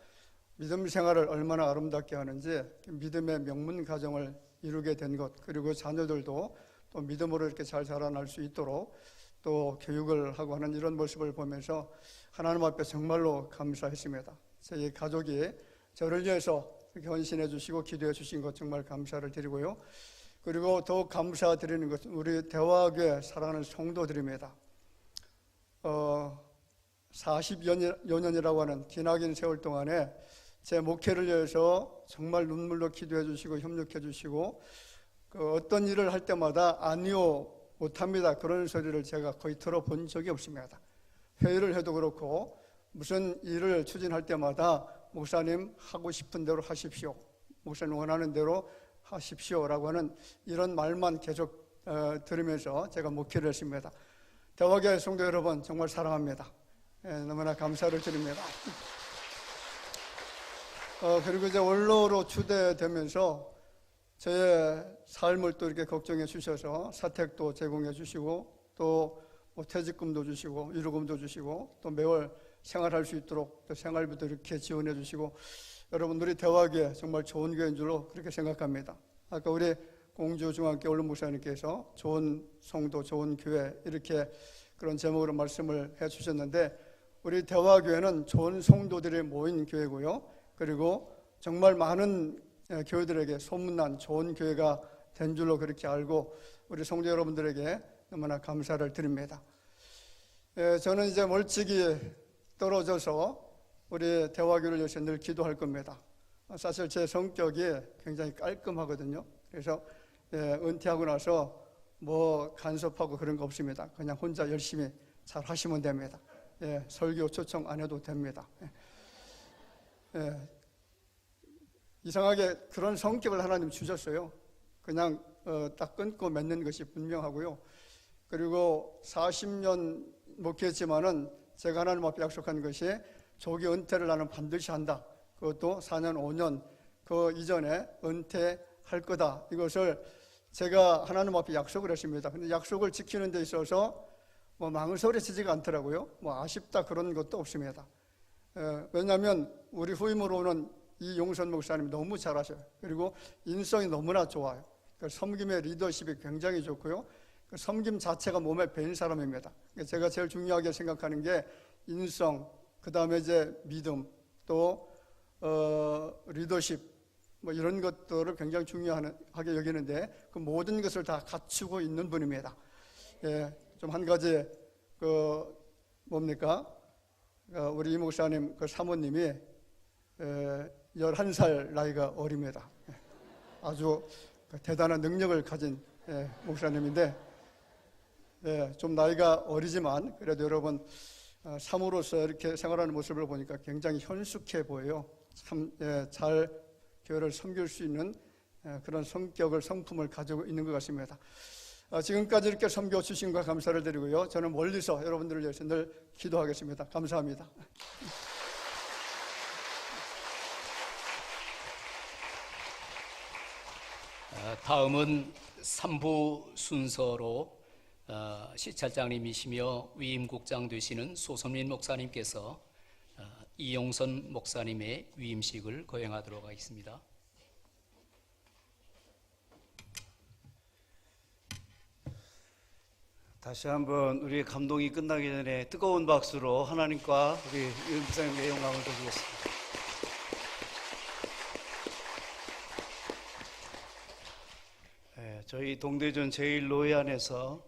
믿음 생활을 얼마나 아름답게 하는지 믿음의 명문 가정을 이루게 된 것 그리고 자녀들도 또 믿음으로 이렇게 잘 자라날 수 있도록 또 교육을 하고 하는 이런 모습을 보면서 하나님 앞에 정말로 감사했습니다. 저희 가족이 저를 위해서 이렇게 헌신해 주시고 기도해 주신 것 정말 감사를 드리고요. 그리고 더욱 감사드리는 것은 우리 대화교회 사랑하는 성도들입니다. 40여 년이라고 하는 기나긴 세월 동안에 제 목회를 위해서 정말 눈물로 기도해 주시고 협력해 주시고 어떤 일을 할 때마다 아니요 못합니다 그런 소리를 제가 거의 들어본 적이 없습니다. 회의를 해도 그렇고 무슨 일을 추진할 때마다 목사님 하고 싶은 대로 하십시오, 목사님 원하는 대로 하십시오라고 하는 이런 말만 계속 들으면서 제가 목회를 했습니다. 대화교회 성도 여러분 정말 사랑합니다. 너무나 감사를 드립니다. 그리고 이제 원로로 추대되면서 제 삶을 또 이렇게 걱정해 주셔서 사택도 제공해 주시고 또 뭐 퇴직금도 주시고 위로금도 주시고 또 매월 생활할 수 있도록 또 생활비도 이렇게 지원해 주시고 여러분 우리 대화교회 정말 좋은 교회인 줄로 그렇게 생각합니다. 아까 우리 공주중앙교 원로 목사님께서 좋은 성도 좋은 교회 이렇게 그런 제목으로 말씀을 해 주셨는데 우리 대화교회는 좋은 성도들이 모인 교회고요. 그리고 정말 많은 교회들에게 소문난 좋은 교회가 된 줄로 그렇게 알고 우리 성도 여러분들에게 너무나 감사를 드립니다. 저는 이제 멀찍이 떨어져서 우리 대화교회를 위해서 늘 기도할 겁니다. 사실 제 성격이 굉장히 깔끔하거든요. 그래서 은퇴하고 나서 뭐 간섭하고 그런 거 없습니다. 그냥 혼자 열심히 잘 하시면 됩니다. 설교 초청 안 해도 됩니다. 이상하게 그런 성격을 하나님 주셨어요. 그냥 딱 끊고 맺는 것이 분명하고요. 그리고 40년 목회했지만은 제가 하나님 앞에 약속한 것이 조기 은퇴를 나는 반드시 한다. 그것도 4년, 5년 그 이전에 은퇴할 거다. 이것을 제가 하나님 앞에 약속을 했습니다. 근데 약속을 지키는 데 있어서 뭐 망설여지지가 않더라고요. 뭐 아쉽다 그런 것도 없습니다. 왜냐하면 우리 후임으로 오는 이용선 목사님 너무 잘하셔요. 그리고 인성이 너무나 좋아요. 그 섬김의 리더십이 굉장히 좋고요. 그 섬김 자체가 몸에 배인 사람입니다. 제가 제일 중요하게 생각하는 게 인성, 그 다음에 이제 믿음, 또 리더십, 뭐 이런 것들을 굉장히 중요하게 여기는데 그 모든 것을 다 갖추고 있는 분입니다. 좀 한 가지 뭡니까? 우리 이 목사님 그 사모님이 11살 나이가 어립니다. 아주 대단한 능력을 가진 목사님인데 좀 나이가 어리지만 그래도 여러분 사모로서 이렇게 생활하는 모습을 보니까 굉장히 현숙해 보여요. 참 잘 교회를 섬길 수 있는 그런 성격을, 성품을 가지고 있는 것 같습니다. 지금까지 이렇게 섬겨주신 것 감사를 드리고요. 저는 멀리서 여러분들을 위해서 늘 기도하겠습니다. 감사합니다. 다음은 3부 순서로 시찰장님이시며 위임국장 되시는 소선민 목사님께서 이용선 목사님의 위임식을 거행하도록 하겠습니다. 다시 한번 우리의 감동이 끝나기 전에 뜨거운 박수로 하나님과 우리 위임 목사님의 영광을 드리겠습니다. 저희 동대전 제1노회 안에서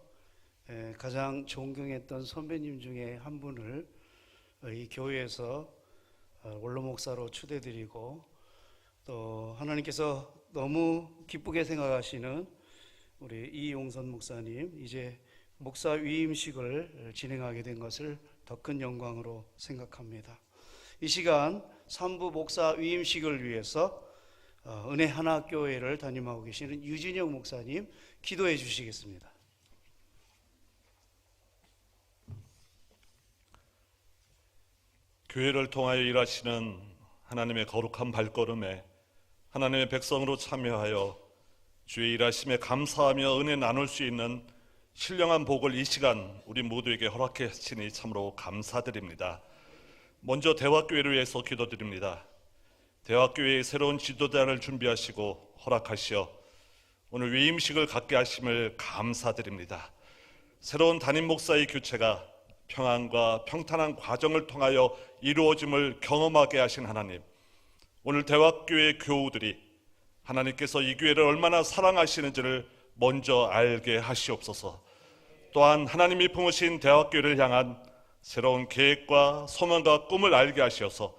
가장 존경했던 선배님 중에 한 분을 이 교회에서 원로 목사로 추대드리고, 또 하나님께서 너무 기쁘게 생각하시는 우리 이용선 목사님, 이제 목사 위임식을 진행하게 된 것을 더 큰 영광으로 생각합니다. 이 시간 3부 목사 위임식을 위해서 은혜 하나 교회를 담임하고 계시는 유진영 목사님 기도해 주시겠습니다. 교회를 통하여 일하시는 하나님의 거룩한 발걸음에 하나님의 백성으로 참여하여 주의 일하심에 감사하며 은혜 나눌 수 있는 신령한 복을 이 시간 우리 모두에게 허락해 주시니 참으로 감사드립니다. 먼저 대화교회를 위해서 기도드립니다. 대화교회의 새로운 지도자를 준비하시고 허락하시어 오늘 위임식을 갖게 하심을 감사드립니다. 새로운 담임 목사의 교체가 평안과 평탄한 과정을 통하여 이루어짐을 경험하게 하신 하나님, 오늘 대화교회 교우들이 하나님께서 이 교회를 얼마나 사랑하시는지를 먼저 알게 하시옵소서. 또한 하나님이 품으신 대화교회를 향한 새로운 계획과 소망과 꿈을 알게 하시어서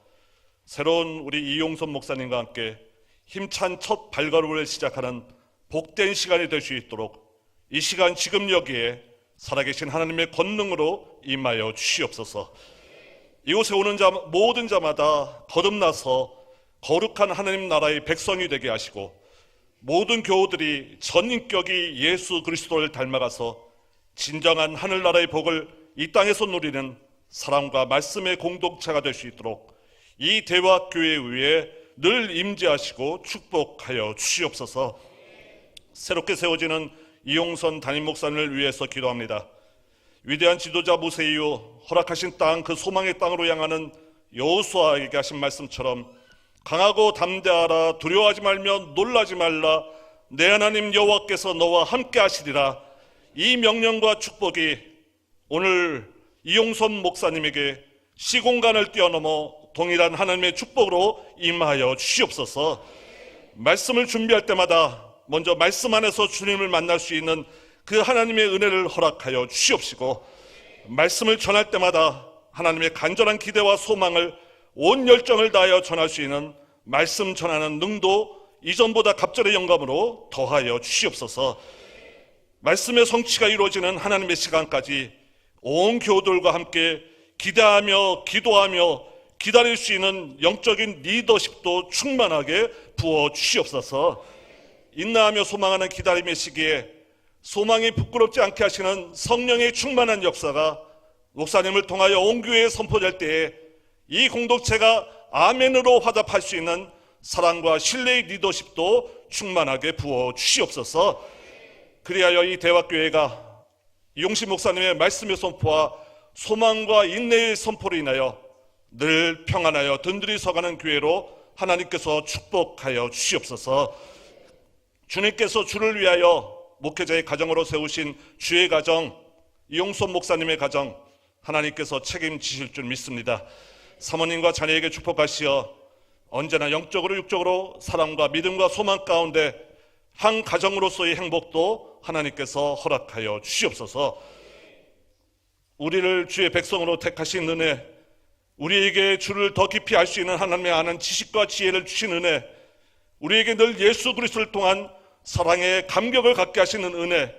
새로운 우리 이용선 목사님과 함께 힘찬 첫 발걸음을 시작하는 복된 시간이 될 수 있도록 이 시간 지금 여기에 살아계신 하나님의 권능으로 임하여 주시옵소서. 이곳에 오는 자 모든 자마다 거듭나서 거룩한 하나님 나라의 백성이 되게 하시고, 모든 교우들이 전인격이 예수 그리스도를 닮아가서 진정한 하늘나라의 복을 이 땅에서 누리는 사랑과 말씀의 공동체가 될 수 있도록 이 대화교회 위에 늘 임재하시고 축복하여 주시옵소서. 새롭게 세워지는 이용선 담임 목사님을 위해서 기도합니다. 위대한 지도자 모세 이후 허락하신 땅, 그 소망의 땅으로 향하는 여호수아에게 하신 말씀처럼 강하고 담대하라, 두려워하지 말며 놀라지 말라, 내 하나님 여호와께서 너와 함께 하시리라. 이 명령과 축복이 오늘 이용선 목사님에게 시공간을 뛰어넘어 동일한 하나님의 축복으로 임하여 주시옵소서. 말씀을 준비할 때마다 먼저 말씀 안에서 주님을 만날 수 있는 그 하나님의 은혜를 허락하여 주시옵시고, 말씀을 전할 때마다 하나님의 간절한 기대와 소망을 온 열정을 다하여 전할 수 있는 말씀 전하는 능도 이전보다 갑절의 영감으로 더하여 주시옵소서. 말씀의 성취가 이루어지는 하나님의 시간까지 온 교우들과 함께 기대하며 기도하며 기다릴 수 있는 영적인 리더십도 충만하게 부어 주시옵소서. 인내하며 소망하는 기다림의 시기에 소망이 부끄럽지 않게 하시는 성령의 충만한 역사가 목사님을 통하여 온 교회에 선포될 때에 이 공동체가 아멘으로 화답할 수 있는 사랑과 신뢰의 리더십도 충만하게 부어 주시옵소서. 그리하여 이 대화교회가 이용신 목사님의 말씀의 선포와 소망과 인내의 선포로 인하여 늘 평안하여 든든히 서가는 교회로 하나님께서 축복하여 주시옵소서. 주님께서 주를 위하여 목회자의 가정으로 세우신 주의 가정, 이용선 목사님의 가정, 하나님께서 책임지실 줄 믿습니다. 사모님과 자녀에게 축복하시어 언제나 영적으로 육적으로 사랑과 믿음과 소망 가운데 한 가정으로서의 행복도 하나님께서 허락하여 주시옵소서. 우리를 주의 백성으로 택하신 은혜, 우리에게 주를 더 깊이 알 수 있는 하나님의 아는 지식과 지혜를 주신 은혜, 우리에게 늘 예수 그리스도를 통한 사랑의 감격을 갖게 하시는 은혜,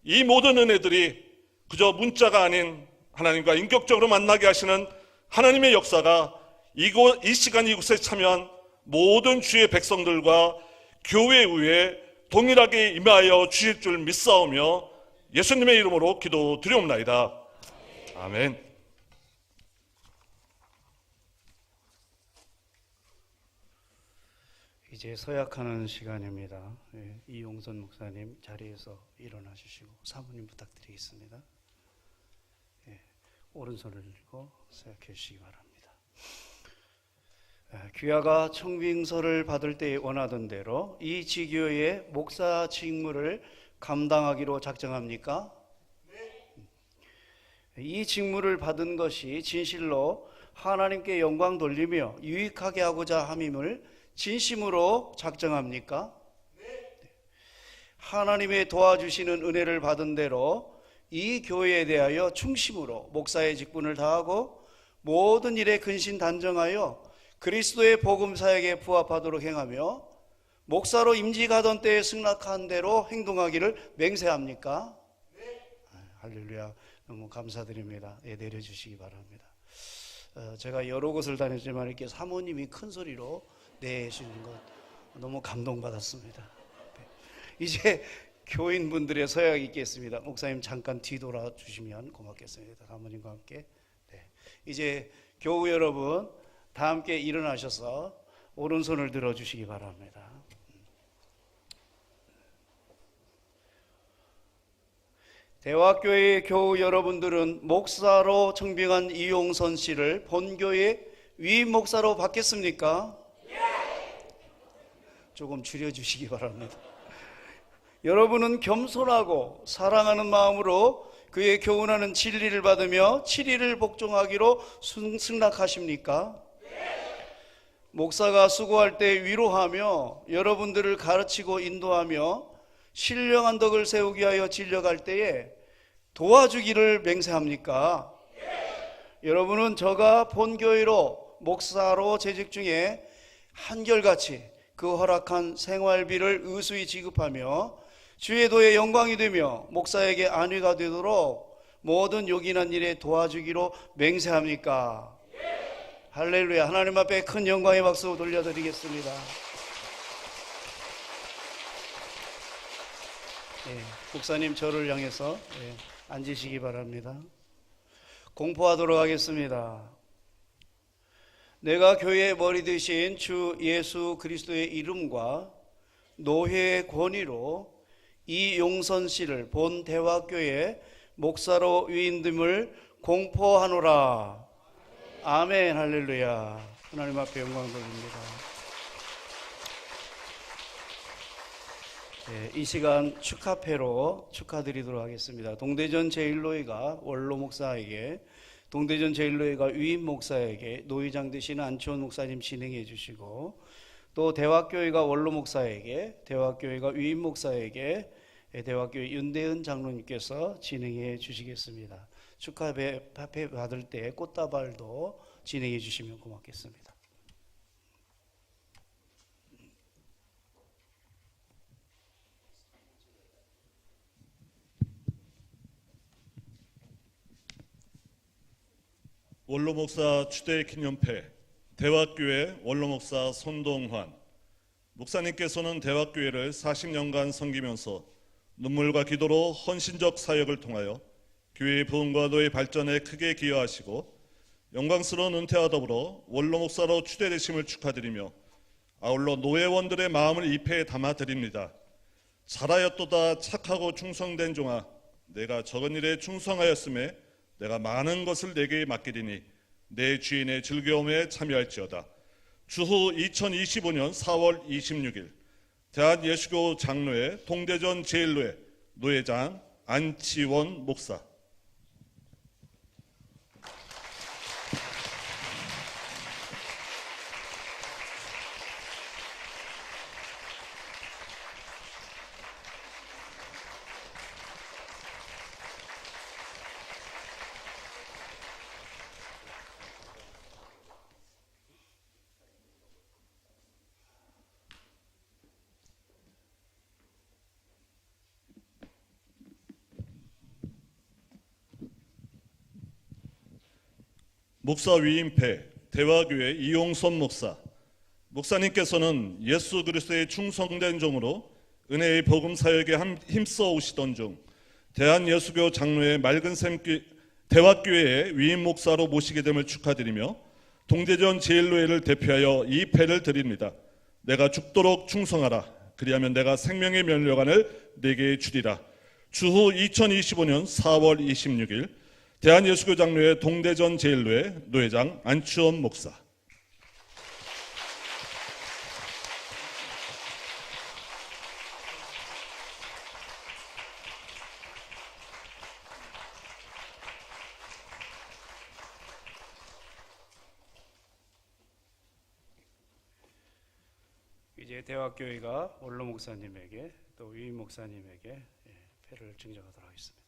이 모든 은혜들이 그저 문자가 아닌 하나님과 인격적으로 만나게 하시는 하나님의 역사가 이 시간 이곳에 참여한 모든 주의 백성들과 교회 위에 동일하게 임하여 주실 줄 믿사오며 예수님의 이름으로 기도드리옵나이다. 아멘. 이제 서약하는 시간입니다. 이용선 목사님 자리에서 일어나 주시고 사모님 부탁드리겠습니다. 오른손을 들고 서약해 주시기 바랍니다. 귀하가 청빙서를 받을 때 원하던 대로 이 지교의 목사 직무를 감당하기로 작정합니까? 이 직무를 받은 것이 진실로 하나님께 영광 돌리며 유익하게 하고자 함임을 진심으로 작정합니까? 하나님의 도와주시는 은혜를 받은 대로 이 교회에 대하여 충심으로 목사의 직분을 다하고 모든 일에 근신단정하여 그리스도의 복음 사역에 부합하도록 행하며 목사로 임직하던 때에 승낙한 대로 행동하기를 맹세합니까? 할렐루야. 너무 감사드립니다. 내려주시기 바랍니다. 제가 여러 곳을 다녔지만 이렇게 사모님이 큰 소리로 내시는 것 너무 감동받았습니다. 이제 교인분들의 서약이 있겠습니다. 목사님 잠깐 뒤돌아 주시면 고맙겠습니다. 사모님과 함께. 이제 교우 여러분 다 함께 일어나셔서 오른손을 들어주시기 바랍니다. 대화교회의 교우 여러분들은 목사로 청빙한 이용선 씨를 본교회 위임 목사로 받겠습니까? 조금 줄여주시기 바랍니다. 여러분은 겸손하고 사랑하는 마음으로 그의 교훈하는 진리를 받으며 7일을 복종하기로 승낙하십니까? 목사가 수고할 때 위로하며 여러분들을 가르치고 인도하며 신령한 덕을 세우기 위하여 진력할 때에 도와주기를 맹세합니까? 여러분은 저가 본교회로 목사로 재직 중에 한결같이 그 허락한 생활비를 의수히 지급하며 주의 도에 영광이 되며 목사에게 안위가 되도록 모든 요긴한 일에 도와주기로 맹세합니까? 할렐루야. 하나님 앞에 큰 영광의 박수 돌려드리겠습니다. 목사님 저를 향해서 앉으시기 바랍니다. 공포하도록 하겠습니다. 내가 교회의 머리 되신 주 예수 그리스도의 이름과 노회의 권위로 이용선 씨를 본 대화교회 목사로 위임됨을 공포하노라. 아멘. 할렐루야. 하나님 앞에 영광 돌립니다. 이 시간 축하패로 축하드리도록 하겠습니다. 동대전 제1노회가 원로 목사에게, 동대전 제1노회가 위임 목사에게 노회장 되시는 안치원 목사님 진행해 주시고, 또 대화교회가 원로 목사에게, 대화교회가 위임 목사에게 대화교회 윤대은 장로님께서 진행해 주시겠습니다. 축하패 받을 때 꽃다발도 진행해 주시면 고맙겠습니다. 원로목사 추대 기념패 대화교회 원로목사 손동환 목사님께서는 대화교회를 40년간 섬기면서 눈물과 기도로 헌신적 사역을 통하여 교회의 부흥과 노예 발전에 크게 기여하시고 영광스러운 은퇴와 더불어 원로목사로 추대되심을 축하드리며 아울러 노예원들의 마음을 이 패에 담아드립니다. 잘하였도다 착하고 충성된 종아, 내가 적은 일에 충성하였음에 내가 많은 것을 내게 맡기리니 내 주인의 즐거움에 참여할지어다. 주후 2025년 4월 26일 대한예수교 장로회 동대전 제1노회 노회장 안치원 목사. 목사 위임패 대화교회 이용선 목사, 목사님께서는 예수 그리스도의 충성된 종으로 은혜의 복음 사역에 힘써 오시던 중 대한예수교 장로의 맑은 샘 대화교회의 위임 목사로 모시게 됨을 축하드리며 동대전 제1노회를 대표하여 이 패를 드립니다. 내가 죽도록 충성하라. 그리하면 내가 생명의 면류관을 내게 주리라. 주후 2025년 4월 26일 대한예수교 장로회 동대전 제1노회 노회장 안추원 목사. 이제 대화교회가 원로 목사님에게 또 위임 목사님에게 패를 증정하도록 하겠습니다.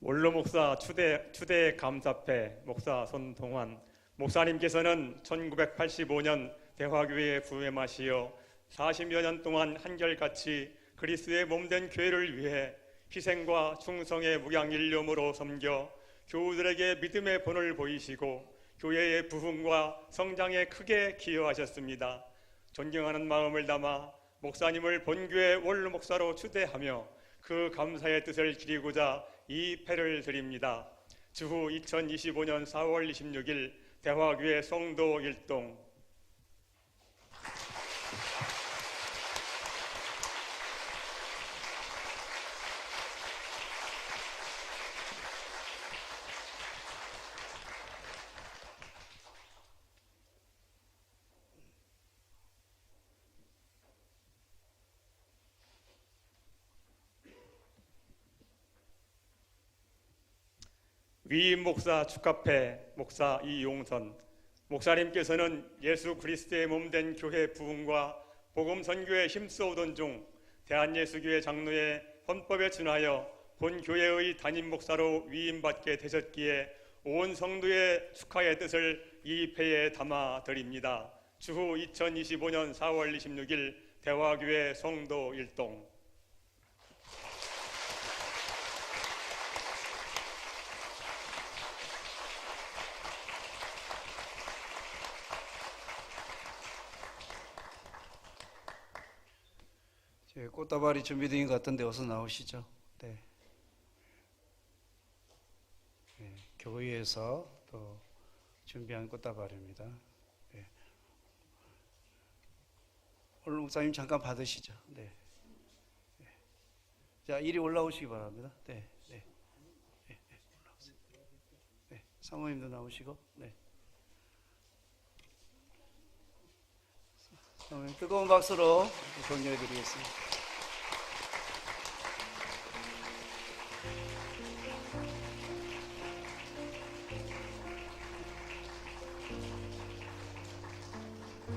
원로 목사 추대 감사패 목사 손동환 목사님께서는 1985년 대화교회에 부임하시어 40여 년 동안 한결같이 그리스도의 몸된 교회를 위해 희생과 충성의 무양일념으로 섬겨 교우들에게 믿음의 본을 보이시고 교회의 부흥과 성장에 크게 기여하셨습니다. 존경하는 마음을 담아 목사님을 본교회 원로 목사로 추대하며 그 감사의 뜻을 기리고자 이 패를 드립니다. 주후 2025년 4월 26일 대화교회 성도 1동. 위임 목사 축하패 목사 이용선 목사님께서는 예수 그리스도의 몸된 교회 부흥과 복음 선교에 힘써오던 중 대한예수교회 장로의 헌법에 준하여 본 교회의 담임 목사로 위임받게 되셨기에 온 성도의 축하의 뜻을 이 패에 담아 드립니다. 주후 2025년 4월 26일 대화교회 성도 1동. 꽃다발이 준비된 것 같은데 어서 나오시죠. 네. 네, 교회에서 또 준비한 꽃다발입니다. 네. 원로 목사님 잠깐 받으시죠. 네. 네. 자, 이리 올라오시기 바랍니다. 네, 네, 네, 네. 올라오세요. 네, 사모님도 나오시고, 네. 사모님 뜨거운 박수로 격려해드리겠습니다.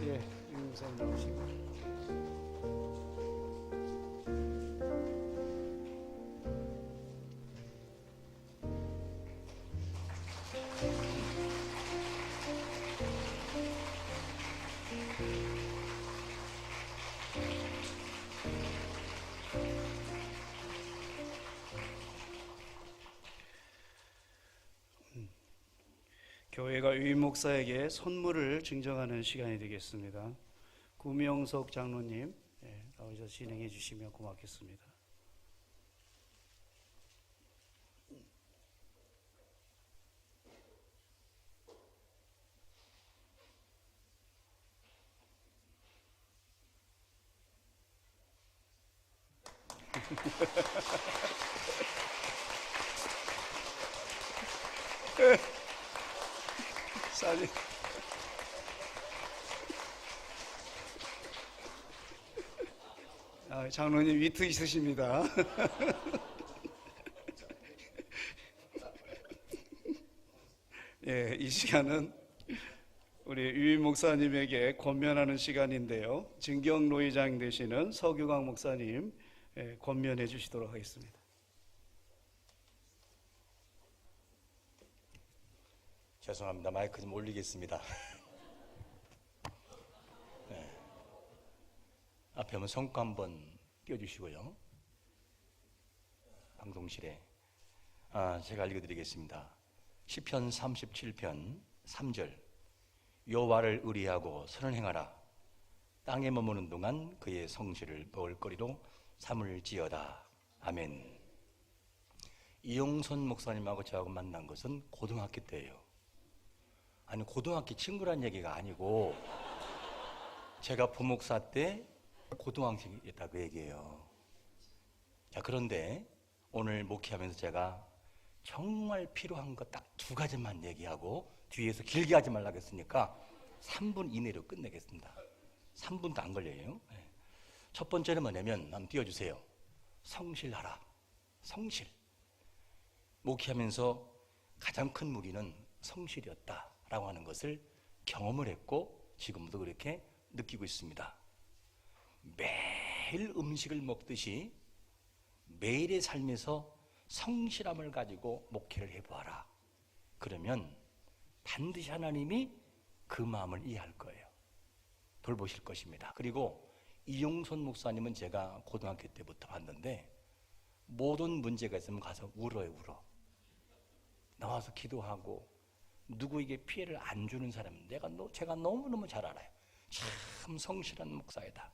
예, 유 목사님 나오시고. 교회가 위임 목사에게 선물을 증정하는 시간이 되겠습니다. 구명석 장로님 나오셔서 진행해 주시면 고맙겠습니다. 사진. 장로님 위트 있으십니다. 예, 이 시간은 우리 유임 목사님에게 권면하는 시간인데요. 진경노회장 되시는 서규광 목사님 권면해 주시도록 하겠습니다. 죄송합니다. 마이크 좀 올리겠습니다. 네. 앞에 한번 성과 한번 띄워주시고요. 방송실에. 제가 읽어드리겠습니다. 시편 37편 3절. 여호와를 의리하고 선을 행하라. 땅에 머무는 동안 그의 성실을 먹을거리로 삼을지어다. 아멘. 이용선 목사님하고 저하고 만난 것은 고등학교 때예요. 아니, 고등학교 친구란 얘기가 아니고 제가 부목사 때 고등학생이었다고 얘기해요. 자, 그런데 오늘 목회하면서 제가 정말 필요한 거 딱 2가지만 얘기하고 뒤에서 길게 하지 말라고 했으니까 3분 이내로 끝내겠습니다. 3분도 안 걸려요. 첫 번째는 뭐냐면, 한번 띄워주세요. 성실하라. 성실. 목회하면서 가장 큰 무기는 성실이었다라고 하는 것을 경험을 했고 지금도 그렇게 느끼고 있습니다. 매일 음식을 먹듯이 매일의 삶에서 성실함을 가지고 목회를 해보아라. 그러면 반드시 하나님이 그 마음을 이해할 거예요. 돌보실 것입니다. 그리고 이용선 목사님은 제가 고등학교 때부터 봤는데 모든 문제가 있으면 가서 울어요. 울어. 나와서 기도하고 누구에게 피해를 안 주는 사람, 제가 너무너무 잘 알아요. 참 성실한 목사이다.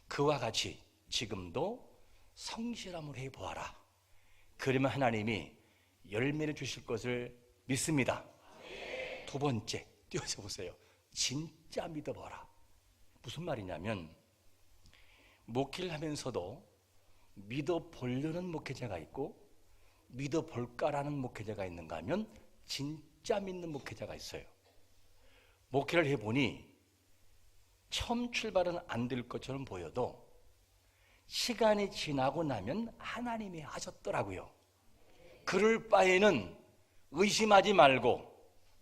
그와 같이 지금도 성실함을 해보아라. 그러면 하나님이 열매를 주실 것을 믿습니다. 2번째, 띄워서 보세요. 진짜 믿어봐라. 무슨 말이냐면, 목회를 하면서도 믿어보려는 목회자가 있고 믿어볼까라는 목회자가 있는가 하면 진짜 믿는 목회자가 있어요. 목회를 해보니 처음 출발은 안 될 것처럼 보여도 시간이 지나고 나면 하나님이 하셨더라고요. 그럴 바에는 의심하지 말고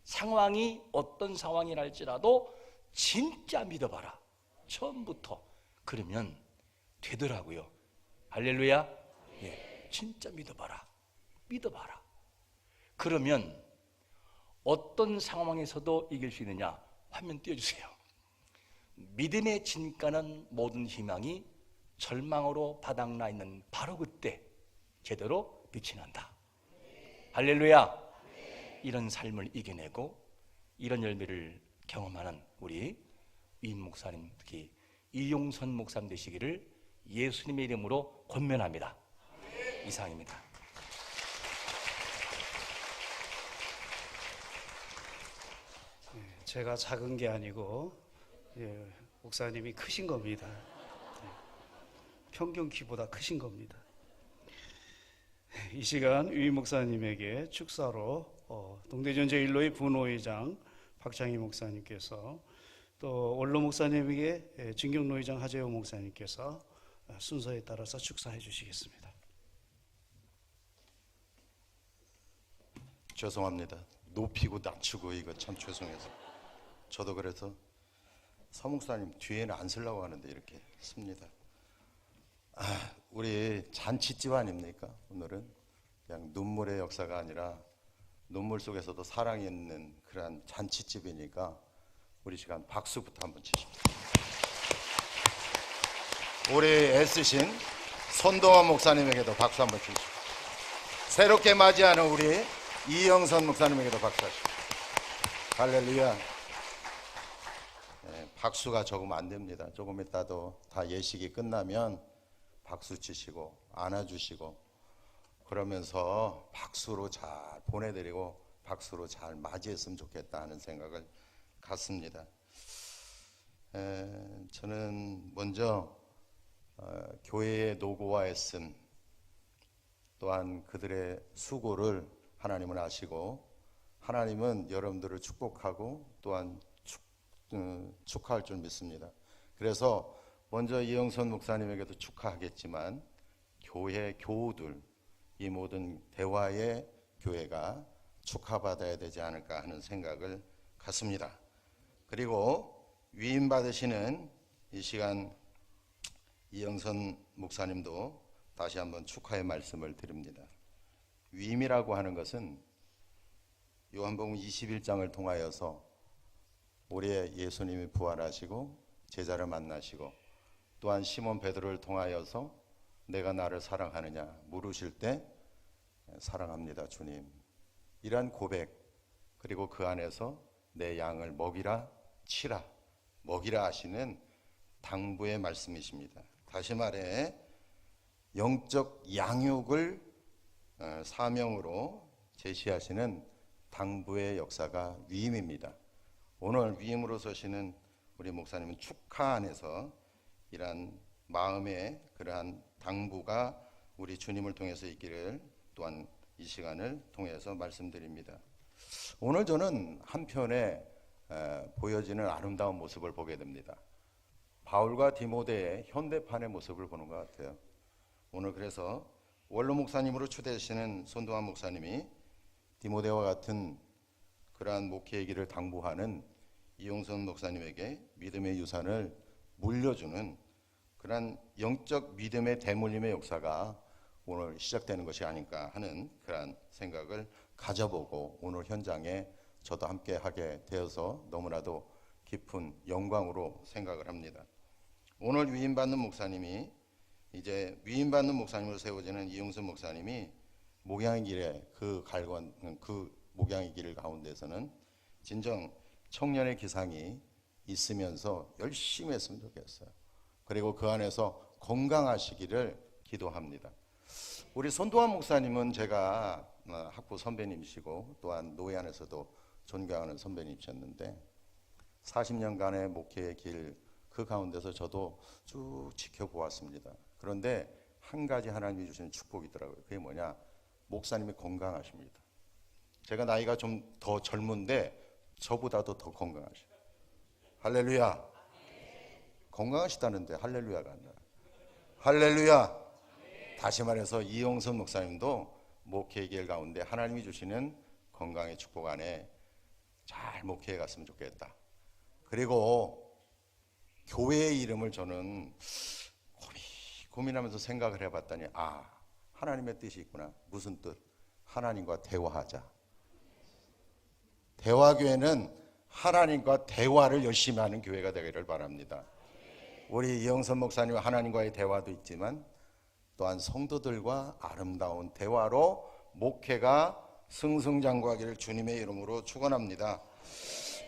상황이 어떤 상황이랄지라도 진짜 믿어봐라. 처음부터. 그러면 되더라고요. 할렐루야. 예, 진짜 믿어봐라. 믿어봐라. 그러면 어떤 상황에서도 이길 수 있느냐? 화면 띄워주세요. 믿음의 진가는 모든 희망이 절망으로 바닥나 있는 바로 그때 제대로 빛이 난다. 할렐루야. 이런 삶을 이겨내고 이런 열매를 경험하는 우리 임 목사님, 특히 이용선 목사님 되시기를 예수님의 이름으로 권면합니다. 이상입니다. 제가 작은 게 아니고 목사님이 크신 겁니다. 평균 키보다 크신 겁니다. 이 시간 위 목사님에게 축사로 동대전 제1로의 분호회장 박창희 목사님께서, 또 원로 목사님에게 진경로회장 하재호 목사님께서 순서에 따라서 축사해 주시겠습니다. 죄송합니다. 높이고 낮추고 이거 참 죄송해서. 저도 그래서 서목사님 뒤에는 안 쓰려고 하는데 이렇게 씁니다. 우리 잔치집 아닙니까? 오늘은 그냥 눈물의 역사가 아니라 눈물 속에서도 사랑이 있는 그런 잔치집이니까 우리 시간 박수부터 한번 치십시오. 우리 애쓰신 손동환 목사님에게도 박수 한번 주십시오. 새롭게 맞이하는 우리 이영선 목사님에게도 박수 하십시오. 할렐루야. 네, 박수가 조금 안 됩니다. 조금 있다도 다 예식이 끝나면 박수 치시고 안아주시고 그러면서 박수로 잘 보내드리고 박수로 잘 맞이했으면 좋겠다 하는 생각을 갖습니다. 저는 먼저 교회의 노고와 애씀 또한 그들의 수고를 하나님은 아시고 하나님은 여러분들을 축복하고 또한 축하할 줄 믿습니다. 그래서 먼저 이영선 목사님에게도 축하하겠지만 교회 교우들, 이 모든 대화의 교회가 축하받아야 되지 않을까 하는 생각을 갖습니다. 그리고 위임 받으시는 이 시간 이영선 목사님도 다시 한번 축하의 말씀을 드립니다. 위임이라고 하는 것은 요한복음 21장을 통하여서 우리의 예수님이 부활하시고 제자를 만나시고 또한 시몬 베드로를 통하여서 내가 나를 사랑하느냐 물으실 때 사랑합니다 주님, 이러한 고백, 그리고 그 안에서 내 양을 먹이라 치라, 먹이라 하시는 당부의 말씀이십니다. 다시 말해 영적 양육을 사명으로 제시하시는 당부의 역사가 위임입니다. 오늘 위임으로 서시는 우리 목사님은 축하 안에서 이러한 마음의 그러한 당부가 우리 주님을 통해서 있기를 또한 이 시간을 통해서 말씀드립니다. 오늘 저는 한편에 보여지는 아름다운 모습을 보게 됩니다. 바울과 디모데의 현대판의 모습을 보는 것 같아요. 오늘 그래서 원로 목사님으로 추대하시는 손동환 목사님이 디모데와 같은 그러한 목회의 길을 당부하는 이용선 목사님에게 믿음의 유산을 물려주는 그러한 영적 믿음의 대물림의 역사가 오늘 시작되는 것이 아닐까 하는 그러한 생각을 가져보고 오늘 현장에 저도 함께 하게 되어서 너무나도 깊은 영광으로 생각을 합니다. 오늘 위임받는 목사님이 이제 위임받는 목사님으로 세워지는 이용선 목사님이 목양의 길에 그 목양의 길 가운데서는 진정 청년의 기상이 있으면서 열심히 했으면 좋겠어요. 그리고 그 안에서 건강하시기를 기도합니다. 우리 손동환 목사님은 제가 학부 선배님이시고 또한 노예 안에서도 존경하는 선배님이셨는데 40년간의 목회의 길 그 가운데서 저도 쭉 지켜보았습니다. 그런데 한 가지 하나님이 주시는 축복이 있더라고요. 그게 뭐냐? 목사님이 건강하십니다. 제가 나이가 좀 더 젊은데 저보다도 더 건강하셔요. 할렐루야. 건강하시다는데 할렐루야가 안 나요. 할렐루야. 다시 말해서 이용선 목사님도 목회의 길 가운데 하나님이 주시는 건강의 축복 안에 잘 목회해 갔으면 좋겠다. 그리고 교회의 이름을 저는 고민하면서 생각을 해봤더니 하나님의 뜻이 있구나. 무슨 뜻? 하나님과 대화하자. 대화교회는 하나님과 대화를 열심히 하는 교회가 되기를 바랍니다. 우리 이영선 목사님과 하나님과의 대화도 있지만 또한 성도들과 아름다운 대화로 목회가 승승장구하기를 주님의 이름으로 축원합니다.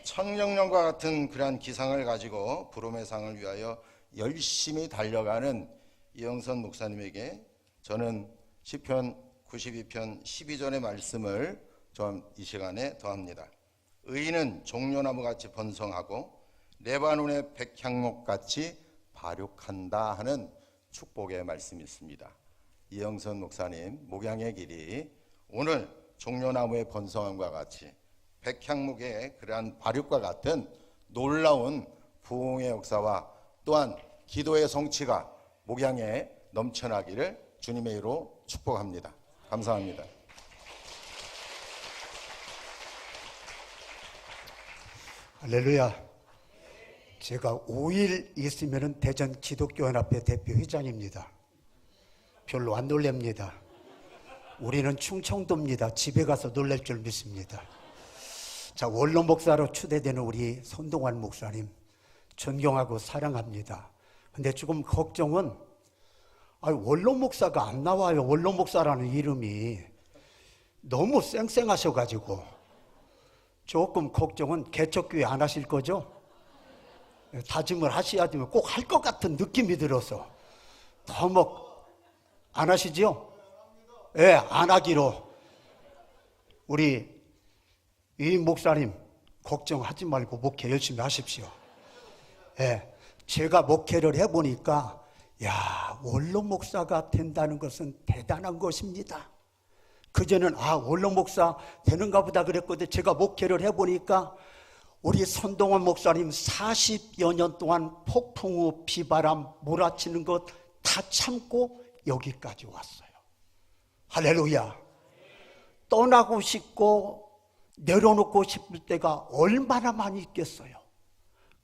청년년과 같은 그러한 기상을 가지고 부름의 상을 위하여 열심히 달려가는 이영선 목사님에게 저는 시편 92편 12절의 말씀을 좀 이 시간에 더합니다. 의인은 종려나무같이 번성하고 레바논의 백향목같이 발육한다 하는 축복의 말씀이 있습니다. 이영선 목사님 목양의 길이 오늘 종려나무의 번성함과 같이 백향목의 그러한 발육과 같은 놀라운 부흥의 역사와 또한 기도의 성취가 목양에 넘쳐나기를 주님의 이로 축복합니다. 감사합니다. 할렐루야. 제가 5일 있으면 대전 기독교연합회 대표회장입니다. 별로 안 놀랍니다. 우리는 충청도입니다. 집에 가서 놀랄 줄 믿습니다. 자, 원로 목사로 추대되는 우리 손동환 목사님 존경하고 사랑합니다. 근데 조금 걱정은 원로 목사가 안 나와요. 원로 목사라는 이름이 너무 쌩쌩하셔가지고 조금 걱정은 개척교회 안 하실 거죠? 다짐을 하셔야 되면 꼭 할 것 같은 느낌이 들어서 너무 안 하시죠? 예, 안 하기로. 우리 이 목사님 걱정하지 말고 목회 열심히 하십시오. 예, 제가 목회를 해보니까 원로 목사가 된다는 것은 대단한 것입니다. 그전엔 원로 목사 되는가 보다 그랬거든요. 제가 목회를 해보니까 우리 손동환 목사님 40여 년 동안 폭풍우 비바람 몰아치는 것 다 참고 여기까지 왔어요. 할렐루야. 떠나고 싶고 내려놓고 싶을 때가 얼마나 많이 있겠어요.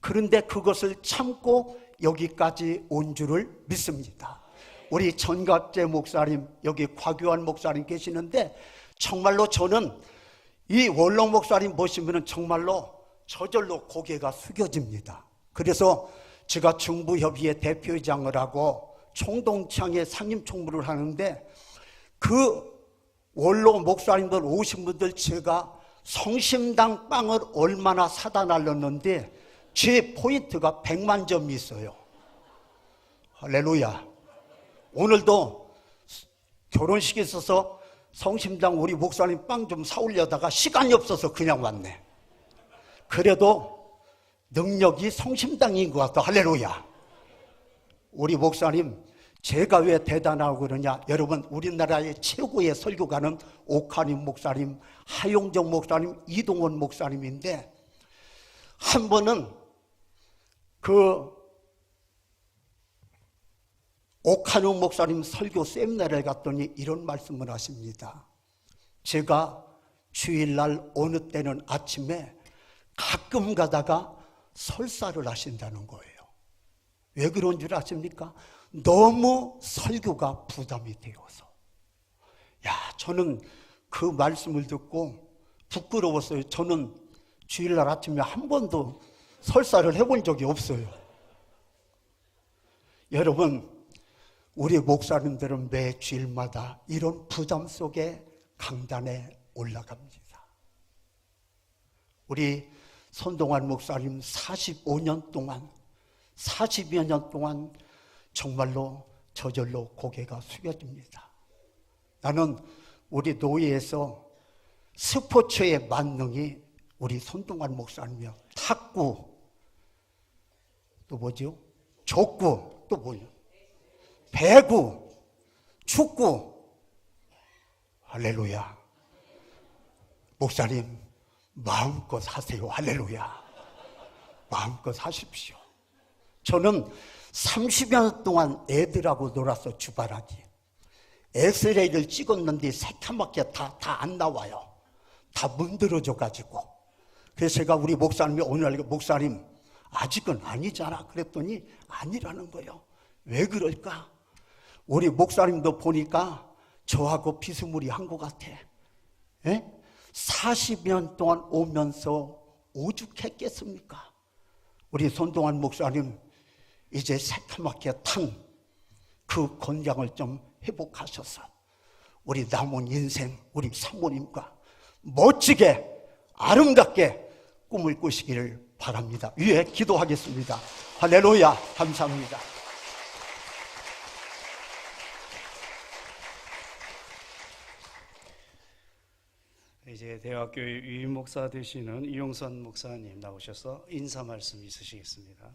그런데 그것을 참고 여기까지 온 줄을 믿습니다. 우리 전갑재 목사님, 여기 곽유한 목사님 계시는데 정말로 저는 이 원로 목사님 보시면 정말로 저절로 고개가 숙여집니다. 그래서 제가 중부협의회 대표회장을 하고 총동창회 상임총무를 하는데 그 원로 목사님들 오신 분들 제가 성심당 빵을 얼마나 사다 날렸는데 제 포인트가 100만 점이 있어요. 할렐루야. 오늘도 결혼식이 있어서 성심당 우리 목사님 빵 좀 사오려다가 시간이 없어서 그냥 왔네. 그래도 능력이 성심당인 것 같아. 할렐루야. 우리 목사님, 제가 왜 대단하고 그러냐? 여러분, 우리나라의 최고의 설교가는 옥하림 목사님, 하용정 목사님, 이동원 목사님인데 한 번은 그 옥하림 목사님 설교 세미나를 갔더니 이런 말씀을 하십니다. 제가 주일날 어느 때는 아침에 가끔 가다가 설사를 하신다는 거예요. 왜 그런 줄 아십니까? 너무 설교가 부담이 되어서. 저는 그 말씀을 듣고 부끄러웠어요. 저는 주일날 아침에 한 번도 설사를 해본 적이 없어요. 여러분, 우리 목사님들은 매 주일마다 이런 부담 속에 강단에 올라갑니다. 우리 손동환 목사님 40여 년 동안 정말로 저절로 고개가 숙여집니다. 나는 우리 노예에서 스포츠의 만능이 우리 손동환 목사님이요. 탁구, 또 뭐죠? 족구, 또 뭐요? 배구, 축구. 할렐루야. 목사님, 마음껏 하세요. 할렐루야. 마음껏 하십시오. 저는 30여 년 동안 애들하고 놀아서 주바라기. 엑스레이를 찍었는데 새까맣게 다 안 나와요. 다 문드러져가지고. 그래서 제가 우리 목사님이 오늘 목사님 아직은 아니잖아 그랬더니 아니라는 거예요. 왜 그럴까? 우리 목사님도 보니까 저하고 비스무리한 것 같아. 40년 동안 오면서 오죽했겠습니까? 우리 손동환 목사님 이제 새까맣게 탄 그 건강을 좀 회복하셔서 우리 남은 인생 우리 사모님과 멋지게 아름답게 꿈을 꾸시기를 바랍니다. 위에 기도하겠습니다. 할렐루야. 감사합니다. 이제 대학교의 유임 목사 되시는 이용선 목사님 나오셔서 인사 말씀 있으시겠습니다.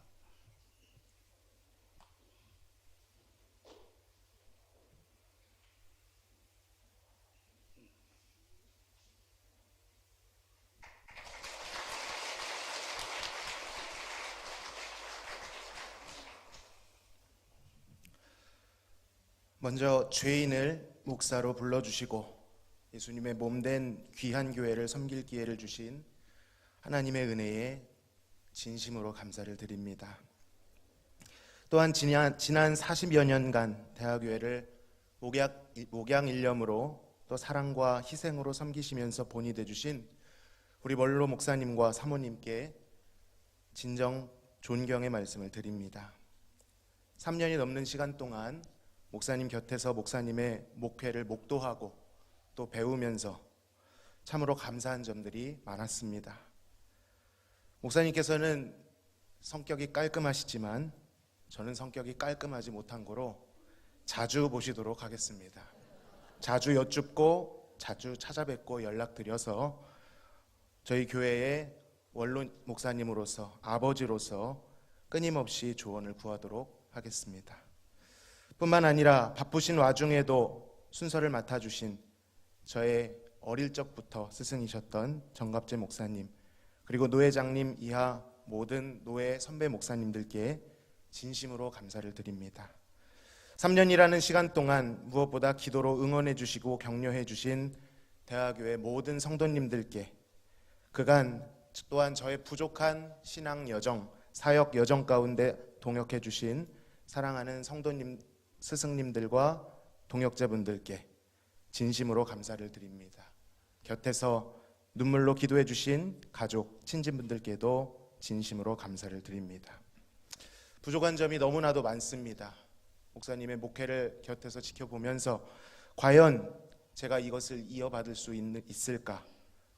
먼저 죄인을 목사로 불러주시고 예수님의 몸된 귀한 교회를 섬길 기회를 주신 하나님의 은혜에 진심으로 감사를 드립니다. 또한 지난 40여 년간 대학교회를 목양일념으로 또 사랑과 희생으로 섬기시면서 본이 되주신 우리 원로 목사님과 사모님께 진정 존경의 말씀을 드립니다. 3년이 넘는 시간 동안 목사님 곁에서 목사님의 목회를 목도하고 또 배우면서 참으로 감사한 점들이 많았습니다. 목사님께서는 성격이 깔끔하시지만 저는 성격이 깔끔하지 못한 거로 자주 보시도록 하겠습니다. 자주 여쭙고 자주 찾아뵙고 연락드려서 저희 교회의 원로 목사님으로서 아버지로서 끊임없이 조언을 구하도록 하겠습니다. 뿐만 아니라 바쁘신 와중에도 순서를 맡아주신 저의 어릴 적부터 스승이셨던 정갑재 목사님, 그리고 노회장님 이하 모든 노회 선배 목사님들께 진심으로 감사를 드립니다. 3년이라는 시간 동안 무엇보다 기도로 응원해 주시고 격려해 주신 대화교회 모든 성도님들께, 그간 또한 저의 부족한 신앙 여정, 사역 여정 가운데 동역해 주신 사랑하는 성도님, 스승님들과 동역자분들께 진심으로 감사를 드립니다. 곁에서 눈물로 기도해 주신 가족, 친지분들께도 진심으로 감사를 드립니다. 부족한 점이 너무나도 많습니다. 목사님의 목회를 곁에서 지켜보면서 과연 제가 이것을 이어받을 수 있을까?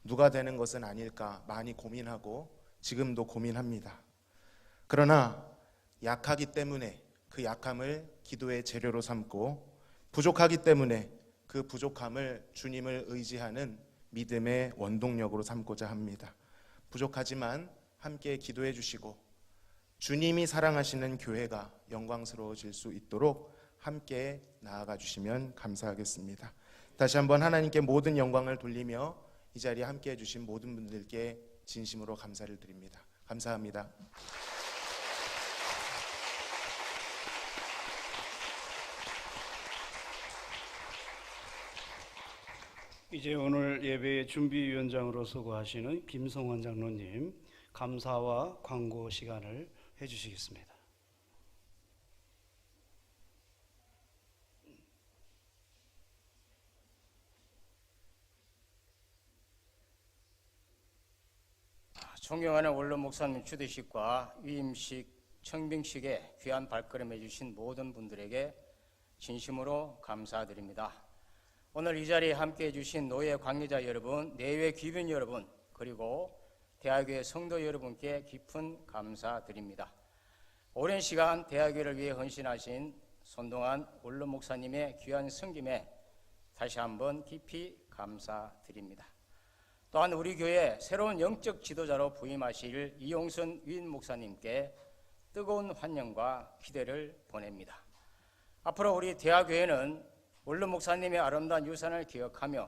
누가 되는 것은 아닐까? 많이 고민하고 지금도 고민합니다. 그러나 약하기 때문에 그 약함을 기도의 재료로 삼고, 부족하기 때문에 그 부족함을 주님을 의지하는 믿음의 원동력으로 삼고자 합니다. 부족하지만 함께 기도해 주시고 주님이 사랑하시는 교회가 영광스러워질 수 있도록 함께 나아가 주시면 감사하겠습니다. 다시 한번 하나님께 모든 영광을 돌리며 이 자리에 함께 해주신 모든 분들께 진심으로 감사를 드립니다. 감사합니다. 이제 오늘 예배 준비위원장으로 수고하시는 김성환 장로님, 감사와 광고 시간을 해주시겠습니다. 존경하는 원로 목사님 추대식과 위임식, 청빙식에 귀한 발걸음 해주신 모든 분들에게 진심으로 감사드립니다. 오늘 이 자리에 함께 해주신 노예 관계자 여러분, 내외 귀빈 여러분, 그리고 대학교의 성도 여러분께 깊은 감사드립니다. 오랜 시간 대학교를 위해 헌신하신 손동환 원로 목사님의 귀한 섬김에 다시 한번 깊이 감사드립니다. 또한 우리 교회 새로운 영적 지도자로 부임하실 이용선 위인 목사님께 뜨거운 환영과 기대를 보냅니다. 앞으로 우리 대학교회는 원로 목사님의 아름다운 유산을 기억하며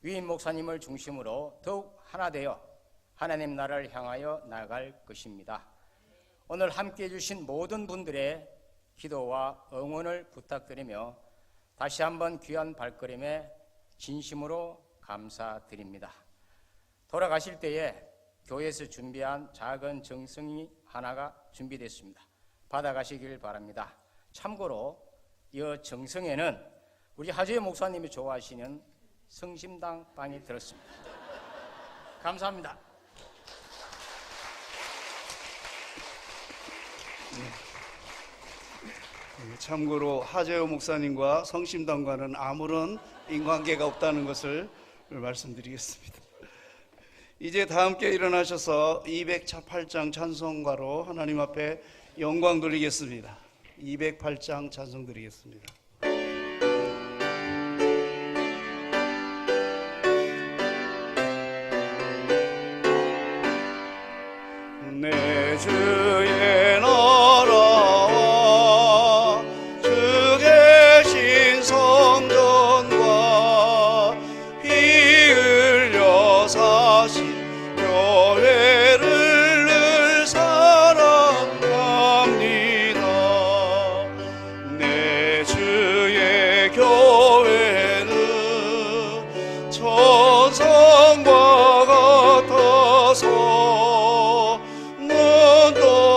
위인 목사님을 중심으로 더욱 하나 되어 하나님 나라를 향하여 나아갈 것입니다. 오늘 함께해 주신 모든 분들의 기도와 응원을 부탁드리며 다시 한번 귀한 발걸음에 진심으로 감사드립니다. 돌아가실 때에 교회에서 준비한 작은 정성이 하나가 준비됐습니다. 받아가시길 바랍니다. 참고로 이 정성에는 우리 하재호 목사님이 좋아하시는 성심당 빵이 들었습니다. 감사합니다. 참고로 하재호 목사님과 성심당과는 아무런 인관계가 없다는 것을 말씀드리겠습니다. 이제 다 함께 일어나셔서 208장 찬송가로 하나님 앞에 영광 돌리겠습니다. 208장 찬송 드리겠습니다. 내 주의 나라와 주 계신 성전과 피 흘려 사신 교회를 늘 사랑합니다. 내 주의 교회는 천성과 같아서 눈도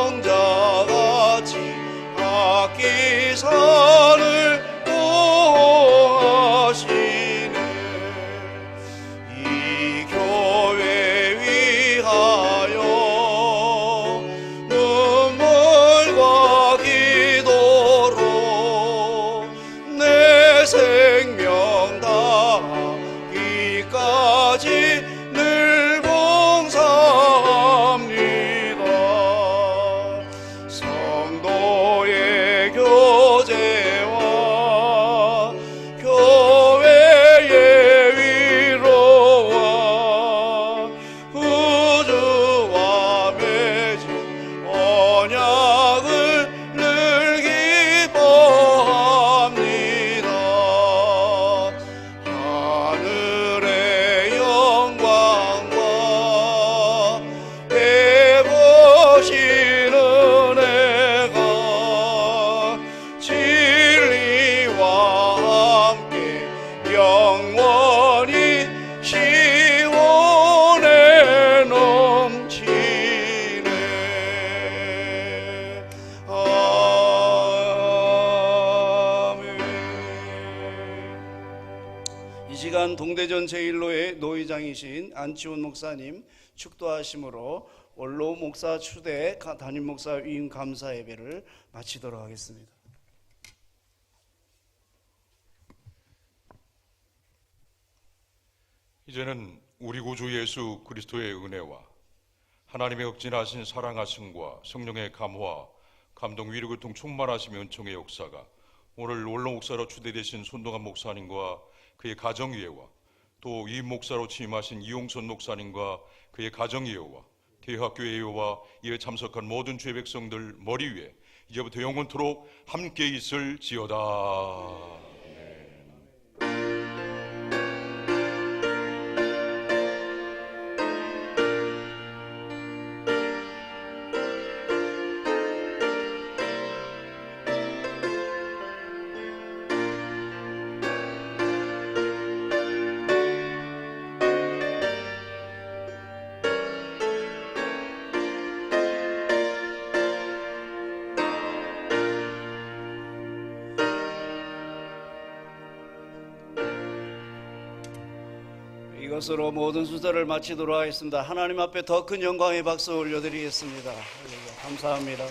시간 동대전 제1로의 노회장이신 안치훈 목사님 축도하심으로 원로 목사 추대 담임 목사 위임 감사 예배를 마치도록 하겠습니다. 이제는 우리 구주 예수 그리스도의 은혜와 하나님의 극진하신 사랑하심과 성령의 감화, 감동, 위로, 교통, 충만하심의 은총의 역사가 오늘 원로 목사로 추대되신 손동환 목사님과 그의 가정 위에와 또 위임 목사로 취임하신 이용선 목사님과 그의 가정 위에와 대학교 예와 이에 참석한 모든 주의 백성들 머리 위에 이제부터 영원토록 함께 있을지어다. 이것으로 모든 수사를 마치도록 하겠습니다. 하나님 앞에 더 큰 영광의 박수 올려드리겠습니다. 감사합니다.